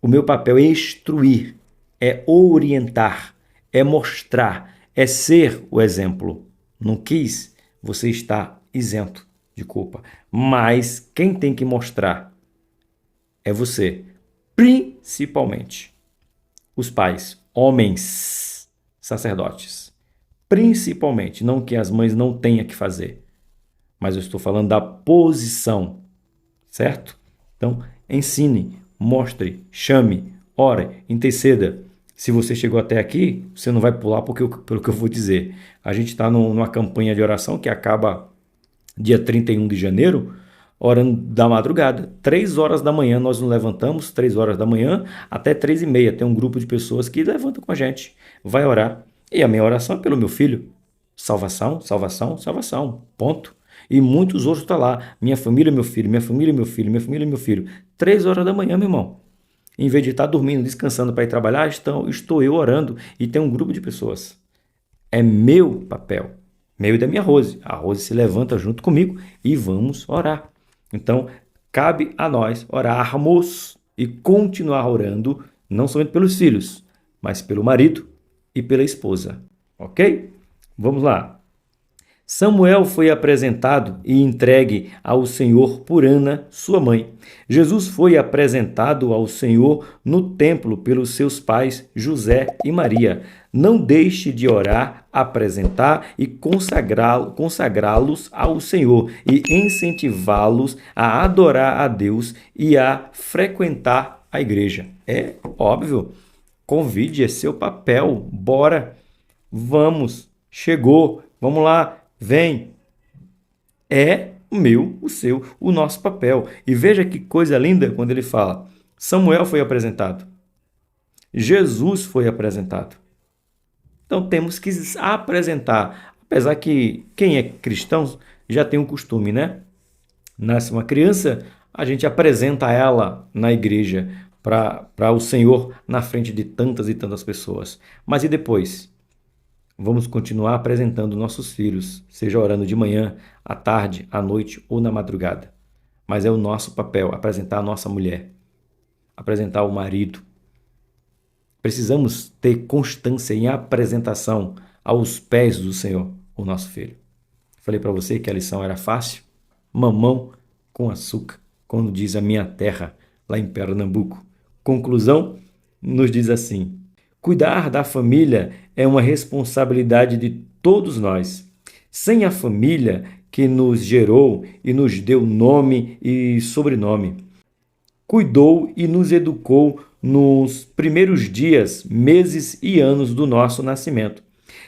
O meu papel é instruir, é orientar, é mostrar, é ser o exemplo. Não quis, você está isento de culpa. Mas quem tem que mostrar é você, principalmente os pais, homens, sacerdotes. Principalmente, não que as mães não tenham que fazer, mas eu estou falando da posição, certo? Então, ensine, mostre, chame, ore, interceda. Se você chegou até aqui, você não vai pular pelo que eu vou dizer. A gente está numa campanha de oração que acaba dia 31 de janeiro, orando da madrugada. 3 horas da manhã nós nos levantamos, 3 horas da manhã até 3h30. Tem um grupo de pessoas que levantam com a gente, vai orar. E a minha oração é pelo meu filho. Salvação, salvação, salvação. Ponto. E muitos outros estão lá. Minha família, meu filho, minha família, meu filho, minha família, meu filho. 3 horas da manhã, meu irmão. Em vez de estar dormindo, descansando para ir trabalhar, estou eu orando e tem um grupo de pessoas. É meu papel, meu e da minha Rose. A Rose se levanta junto comigo e vamos orar. Então, cabe a nós orarmos e continuar orando, não somente pelos filhos, mas pelo marido e pela esposa. Ok? Vamos lá. Samuel foi apresentado e entregue ao Senhor por Ana, sua mãe. Jesus foi apresentado ao Senhor no templo pelos seus pais José e Maria. Não deixe de orar, apresentar e consagrá-los ao Senhor e incentivá-los a adorar a Deus e a frequentar a igreja. É óbvio, convide, é seu papel, bora, vamos, chegou, vamos lá. Vem, é o meu, o seu, o nosso papel. E veja que coisa linda quando ele fala, Samuel foi apresentado, Jesus foi apresentado. Então temos que apresentar, apesar que quem é cristão já tem um costume, né? Nasce uma criança, a gente apresenta ela na igreja para o Senhor na frente de tantas e tantas pessoas. Mas e depois? Vamos continuar apresentando nossos filhos, seja orando de manhã, à tarde, à noite ou na madrugada. Mas é o nosso papel apresentar a nossa mulher, apresentar o marido. Precisamos ter constância em apresentação aos pés do Senhor, o nosso filho. Falei para você que a lição era fácil? Mamão com açúcar, quando diz a minha terra, lá em Pernambuco. Conclusão, nos diz assim: cuidar da família é uma responsabilidade de todos nós. Sem a família que nos gerou e nos deu nome e sobrenome, cuidou e nos educou nos primeiros dias, meses e anos do nosso nascimento.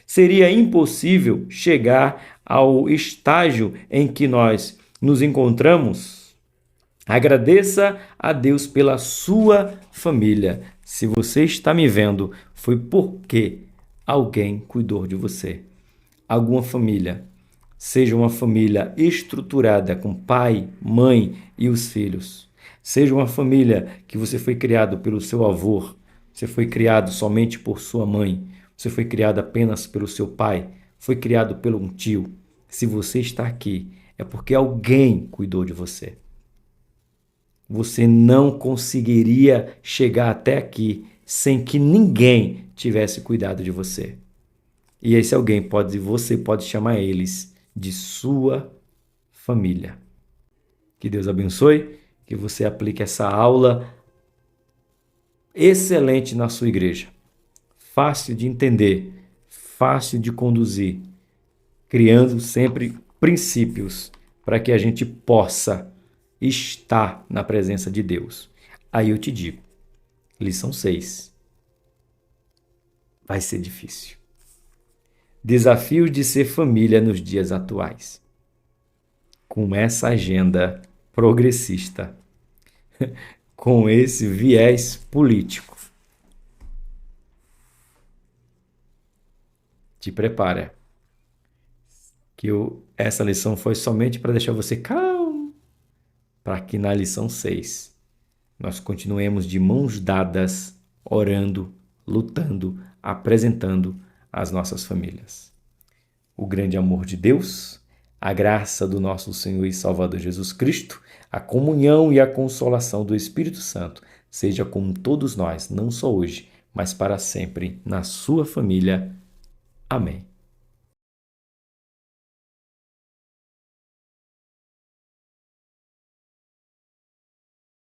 Seria impossível chegar ao estágio em que nós nos encontramos? Agradeça a Deus pela sua família. Se você está me vendo, foi porque alguém cuidou de você. Alguma família, seja uma família estruturada com pai, mãe e os filhos. Seja uma família que você foi criado pelo seu avô, você foi criado somente por sua mãe, você foi criado apenas pelo seu pai, foi criado por um tio. Se você está aqui, é porque alguém cuidou de você. Você não conseguiria chegar até aqui sem que ninguém tivesse cuidado de você. E esse alguém você pode chamar eles de sua família. Que Deus abençoe, que você aplique essa aula excelente na sua igreja. Fácil de entender, fácil de conduzir, criando sempre princípios para que a gente possa estar na presença de Deus. Aí eu te digo, lição 6. Vai ser difícil. Desafios de ser família nos dias atuais. Com essa agenda progressista, com esse viés político. Te prepara, que essa lição foi somente para deixar você calmo, para que na lição 6 nós continuemos de mãos dadas, orando, lutando, apresentando as nossas famílias. O grande amor de Deus, a graça do nosso Senhor e Salvador Jesus Cristo, a comunhão e a consolação do Espírito Santo seja com todos nós, não só hoje, mas para sempre, na sua família. Amém.